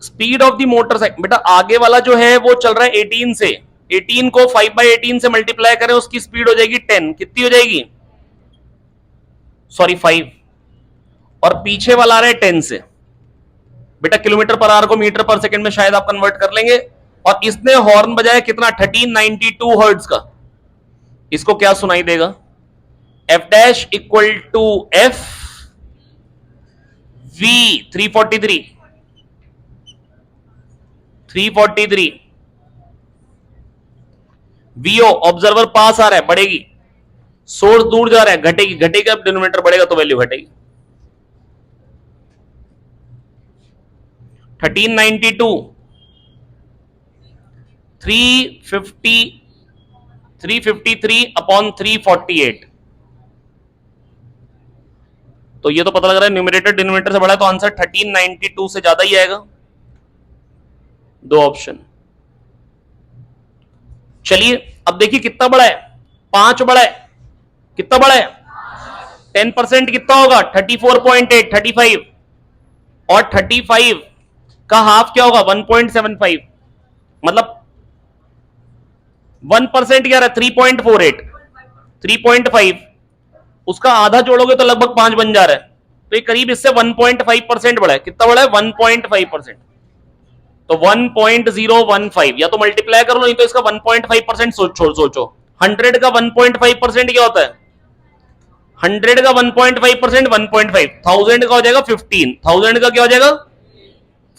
Speaker 1: स्पीड ऑफ द मोटरसाइकिल, बेटा आगे वाला जो है वो चल रहा है 18 से, 18 को 5/18 से मल्टीप्लाई करें, उसकी स्पीड हो जाएगी 10। कितनी हो जाएगी? सॉरी 5। और पीछे वाला आ रहा है 10 से। बेटा किलोमीटर पर आवर को मीटर पर सेकंड में शायद आप कन्वर्ट कर लेंगे। और इसने हॉर्न बजाया कितना? 1392 हर्ट्ज का। इसको क्या सुनाई देगा? F dash equal to F V 343 VO observer पास आ रहा है, बढ़ेगी। सोर्स दूर जा रहा है, घटेगी। घटेगा डिनोमिनेटर बढ़ेगा तो वैल्यू घटेगी। 1392 353 अपॉन 348। तो ये तो पता लग रहा है न्यूमरेटर डिनोमिनेटर से बड़ा है, तो आंसर 1392 से ज्यादा ही आएगा। दो ऑप्शन। चलिए अब देखिए कितना बड़ा है? 5 बड़ा है। कितना बड़ा है? 10% कितना होगा? 34.8, 35। और 35 का हाफ क्या होगा? 1.75। मतलब 1% क्या रहा है? 3.48, 3.5। उसका आधा जोड़ोगे तो लगभग 5 बन जा रहा है। तो ये करीब इससे 1.5% बड़ा है। कितना बड़ा है? 1.5%। तो 1.015, या तो मल्टीप्लाई कर लो, नहीं तो इसका 1.5% सोचो। 100 का 1.5% क्या होता है? 100 का 1.5% 1.5। 1000 का हो जाएगा 15। 1000 का क्या हो जाएगा?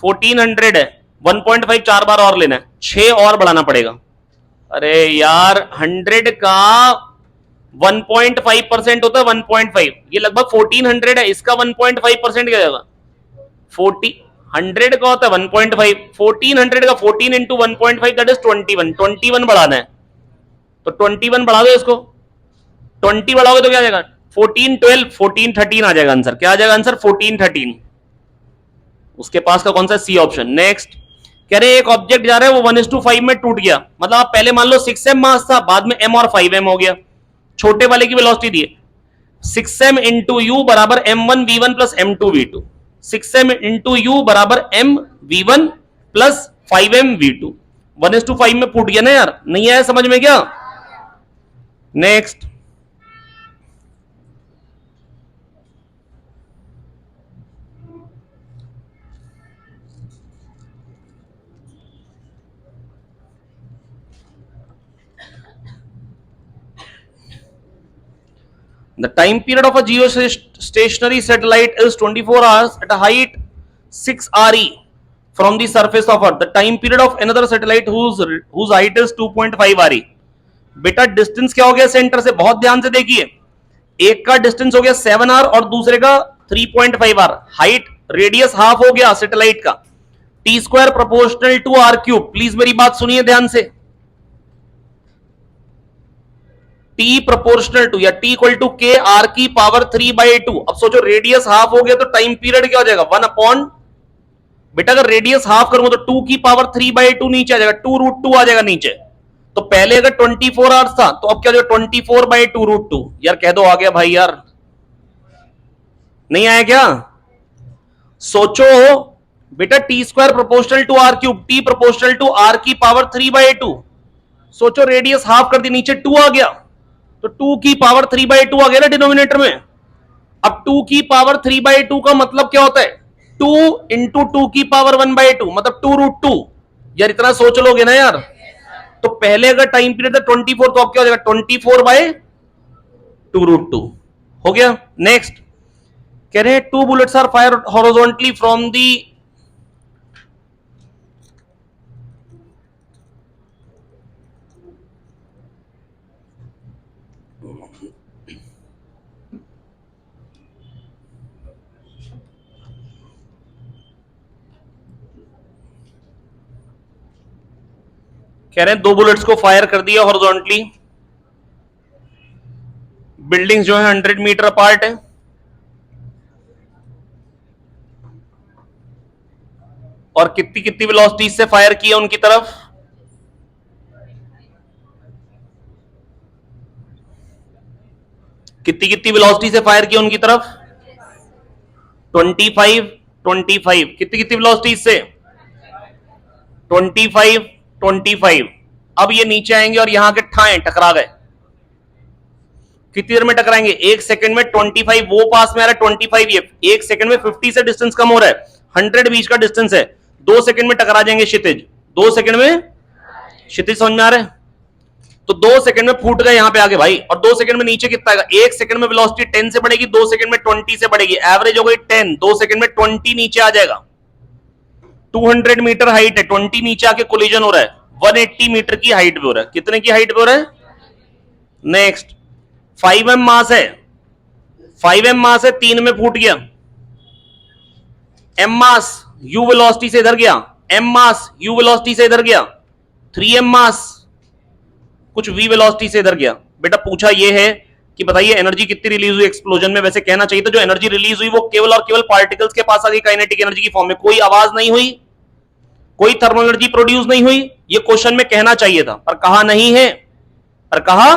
Speaker 1: 1400 है। 1.5 4 बार और लेना है, 6 और बढ़ाना पड़ेगा। अरे यार 100 का 1.5% होता है 1.5, ये लगभग 1400 है। इसका 1.5% क्या जाएगा? 40। 100 का होता है 1.5, 1400 का 14 इंटू 1.5 दैट इज 21। 21 बढ़ाना है तो 21 बढ़ा दो इसको। 20 बढ़ाओगे तो क्या आ जाएगा? 14 12 14 13 आ जाएगा आंसर। क्या आ जाएगा आंसर? 14 13। उसके पास का कौन सा? C option. नेक्स्ट कह रहे एक ऑब्जेक्ट जा रहा है, वो 1:5 में टूट गया। मतलब आप पहले मान लो 6m मास था, बाद में m और 5m हो गया। छोटे वाले की वेलोसिटी दिए 6m इंटू यू बराबर m1v1 plus m2v2। 6m into you बराबर mv1 प्लस 5mv2। 1:5 में फूट गया ना यार, नहीं आया समझ में क्या? Next the time period of a geostationary satellite is 24 hours at a height 6 RE from the surface of Earth. The time period of another satellite whose height is 2.5 RE. बेटा डिस्टेंस क्या हो गया सेंटर से? बहुत ध्यान से देखिए, एक का डिस्टेंस हो गया 7 आर और दूसरे का 3.5 आर। हाइट रेडियस हाफ हो गया सैटेलाइट का। T square proportional to R cube. Please मेरी बात सुनिए ध्यान से। टी प्रोपोर्शनल टू या T equal to K R की पावर 3/2। अब सोचो रेडियस हाफ हो गया तो टाइम पीरियड क्या हो जाएगा? 1 अपॉन, बेटा अगर रेडियस हाफ करूंगा तो 2 की पावर 3/2 नीचे आ जाएगा, 2√2 आ जाएगा नीचे। तो पहले अगर 24 आवर्स था तो अब क्या हो जाएगा? 24/2√2। यार कह दो आ गया भाई यार, नहीं आया क्या? सोचो बेटा, T square proportional to R cube, T proportional to R की पावर 3/2। सोचो रेडियस हाफ कर दी, नीचे 2 आ गया, तो 2 की पावर 3/2 आ गया ना डिनोमिनेटर में। अब 2 की पावर 3/2 का मतलब क्या होता है? 2 इंटू 2 की पावर 1/2 मतलब 2√2। यार इतना सोच लोगे ना यार। तो पहले अगर टाइम पीरियड था 24 तो अब क्या हो जाएगा? 24/2√2 हो गया। नेक्स्ट कह रहे हैं 2 bullets are fire horizontally from the, कह रहे हैं 2 बुलेट्स को फायर कर दिया हॉरिजॉन्टली, बिल्डिंग्स जो है 100 मीटर अपार्ट है, और कितनी कितनी वेलोसिटी से फायर किया उनकी तरफ, कितनी कितनी वेलोसिटी से फायर किया उनकी तरफ, 25 25, कितनी कितनी वेलोसिटी से, 25 25। अब ये नीचे आएंगे और यहां के ठाए टकरा गए, कितनी देर में टकराएंगे, 1 सेकंड में 25, वो पास में आ रहा है 25, ये 1 सेकंड में 50 से डिस्टेंस कम हो रहा है, 100 बीच का डिस्टेंस है, 2 सेकंड में टकरा जाएंगे क्षितिज, 2 सेकंड में क्षितिज, समझ में आ रहा है। तो 2 सेकंड में फूट गए यहां पे आगे भाई, और 2 सेकंड में नीचे कितना आएगा, 1 सेकंड में वेलोसिटी 10 से बढ़ेगी, 2 सेकंड में 20 से बढ़ेगी, एवरेज हो गई 10, 2 सेकंड में 20 नीचे आ जाएगा, 200 मीटर हाइट है, 20 नीचे आके कोलिजन हो रहा है, 180 मीटर की हाइट पे हो रहा है, कितने की हाइट पे हो रहा है। नेक्स्ट 5m मास है, 5m मास है, 3 में फूट गया, m मास u वेलोसिटी से इधर गया, m मास u वेलोसिटी से इधर गया, 3m मास कुछ v वेलोसिटी से इधर गया। बेटा पूछा ये है कि बताइए एनर्जी कितनी रिलीज हुई एक्सप्लोजन में, वैसे कहना चाहिए था जो एनर्जी रिलीज हुई वो केवल और केवल पार्टिकल्स के पास आ गई काइनेटिक एनर्जी की फॉर्म में, कोई आवाज नहीं हुई, कोई थर्मल एनर्जी प्रोड्यूस नहीं हुई, ये क्वेश्चन में कहना चाहिए था पर कहा नहीं है, पर कहा।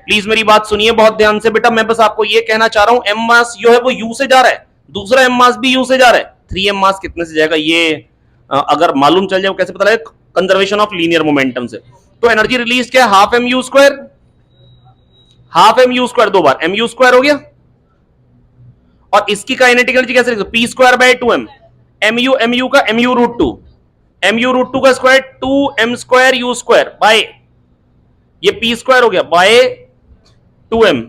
Speaker 1: प्लीज मेरी बात सुनिए बहुत ध्यान से बेटा, मैं बस आपको ये कहना चाह रहा हूं m मास जो है वो u से जा रहा है, दूसरा m मास भी u से जा रहा है, 3m मास कितने से जाएगा ये अगर मालूम चल जाए कैसे पता लगेगा, कंजर्वेशन ऑफ लीनियर मोमेंटम से। तो एनर्जी रिलीज क्या है, half M U square, half M U square, 2 बार एम यू स्क्वायर हो गया, और इसकी काइनेटिक एनर्जी कैसे लिखते, P square by 2m, M U का M U root two, M U root two का square 2m square U square by, ये पी स्क्वायर हो गया बाय 2m,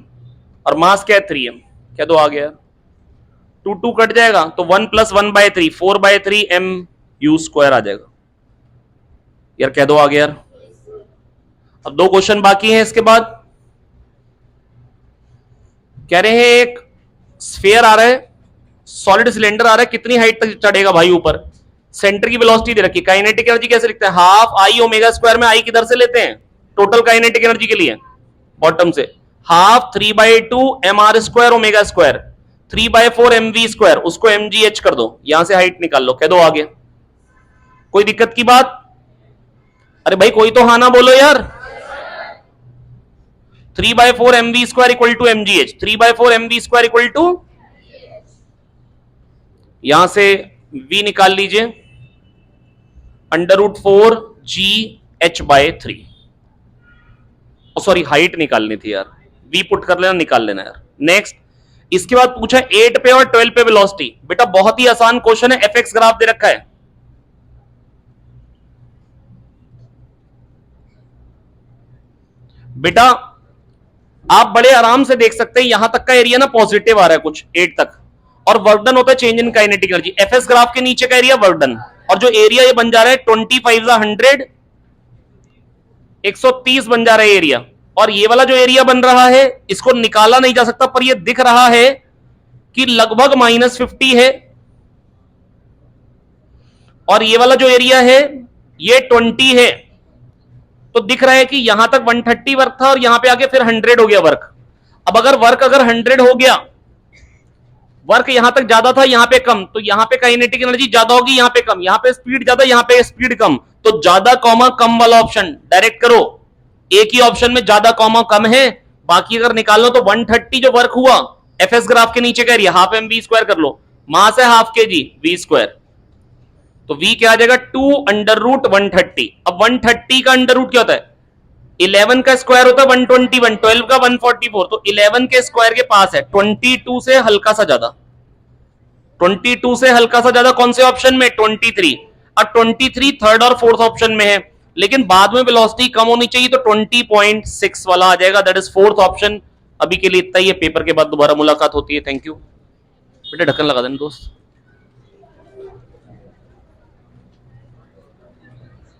Speaker 1: और मास क्या है 3m, क्या दो आ गया, 2 2 कट जाएगा तो 1 + 1/3, 4/3 m यू स्क्वायर आ जाएगा। यार कह दो आ गया यार। अब 2 क्वेश्चन बाकी हैं इसके बाद, कह रहे हैं एक स्फीयर आ रहा है, सॉलिड सिलेंडर आ रहा है, कितनी हाइट तक चढ़ेगा भाई ऊपर, सेंटर की वेलोसिटी दे रखी, काइनेटिक एनर्जी कैसे लिखते हैं, हाफ आई ओमेगा स्क्वायर में आई किधर से लेते हैं, टोटल काइनेटिक एनर्जी के लिए बॉटम से, half 3/2 mr square omega square, 3/4 mv square, उसको mgh कर दो, यहां से हाइट निकाल लो, कह दो आगे। कोई दिक्कत की बात, अरे भाई कोई तो हाँ ना बोलो यार। 3/4 mv square equal to mgh, 3/4 mv square equal to, यहां से v निकाल लीजिए, √4 gh/3, सॉरी हाइट निकालनी थी यार, v पुट कर लेना, निकाल लेना यार। नेक्स्ट इसके बाद पूछा 8 पे और 12 पे वेलोसिटी, बेटा बहुत ही आसान क्वेश्चन है, fx ग्राफ दे रखा है, बेटा आप बड़े आराम से देख सकते हैं, यहां तक का एरिया ना पॉजिटिव आ रहा है कुछ 8 तक, और वर्क डन होता है change in kinetic energy, FS graph के नीचे का एरिया वर्क डन, और जो एरिया ये बन जा रहा है 25 100 130 बन जा रहा है एरिया, और ये वाला जो एरिया बन रहा है इसको निकाला नहीं जा सकता पर ये दिख रहा है कि लगभग -50 है, और ये वाला जो एरिया है ये 20 है, तो दिख रहा है कि यहां तक 130 वर्क था और यहां पे आके फिर 100 हो गया वर्क। अब अगर वर्क अगर 100 हो गया, वर्क यहां तक ज्यादा था यहां पे कम, तो यहां पे काइनेटिक एनर्जी ज्यादा होगी, यहां पे कम, यहां पे स्पीड ज्यादा, यहां पे स्पीड कम, तो ज्यादा कॉमा कम वाला ऑप्शन डायरेक्ट करो, एक ही ऑप्शन में ज्यादा कॉमा कम है, बाकी अगर निकाल लो तो 130 जो वर्क हुआ एफएस ग्राफ के नीचे का area half M V square कर लो, मास है half K G V square, तो v क्या आ जाएगा 2√130। अब 130 का अंडर रूट क्या होता है, 11 का स्क्वायर होता है 121, 12 का 144, तो 11 के स्क्वायर के पास है, 22 से हल्का सा ज्यादा, 22 से हल्का सा ज्यादा कौन से ऑप्शन में 23, और 23 थर्ड और फोर्थ ऑप्शन में है, लेकिन बाद में वेलोसिटी कम होनी चाहिए तो 20.6 वाला आ जाएगा, दैट इज फोर्थ ऑप्शन। अभी के लिए इतना ही है, पेपर के बाद दोबारा मुलाकात होती है, थैंक यू। बेटा ढक्कन लगा देना दोस्त।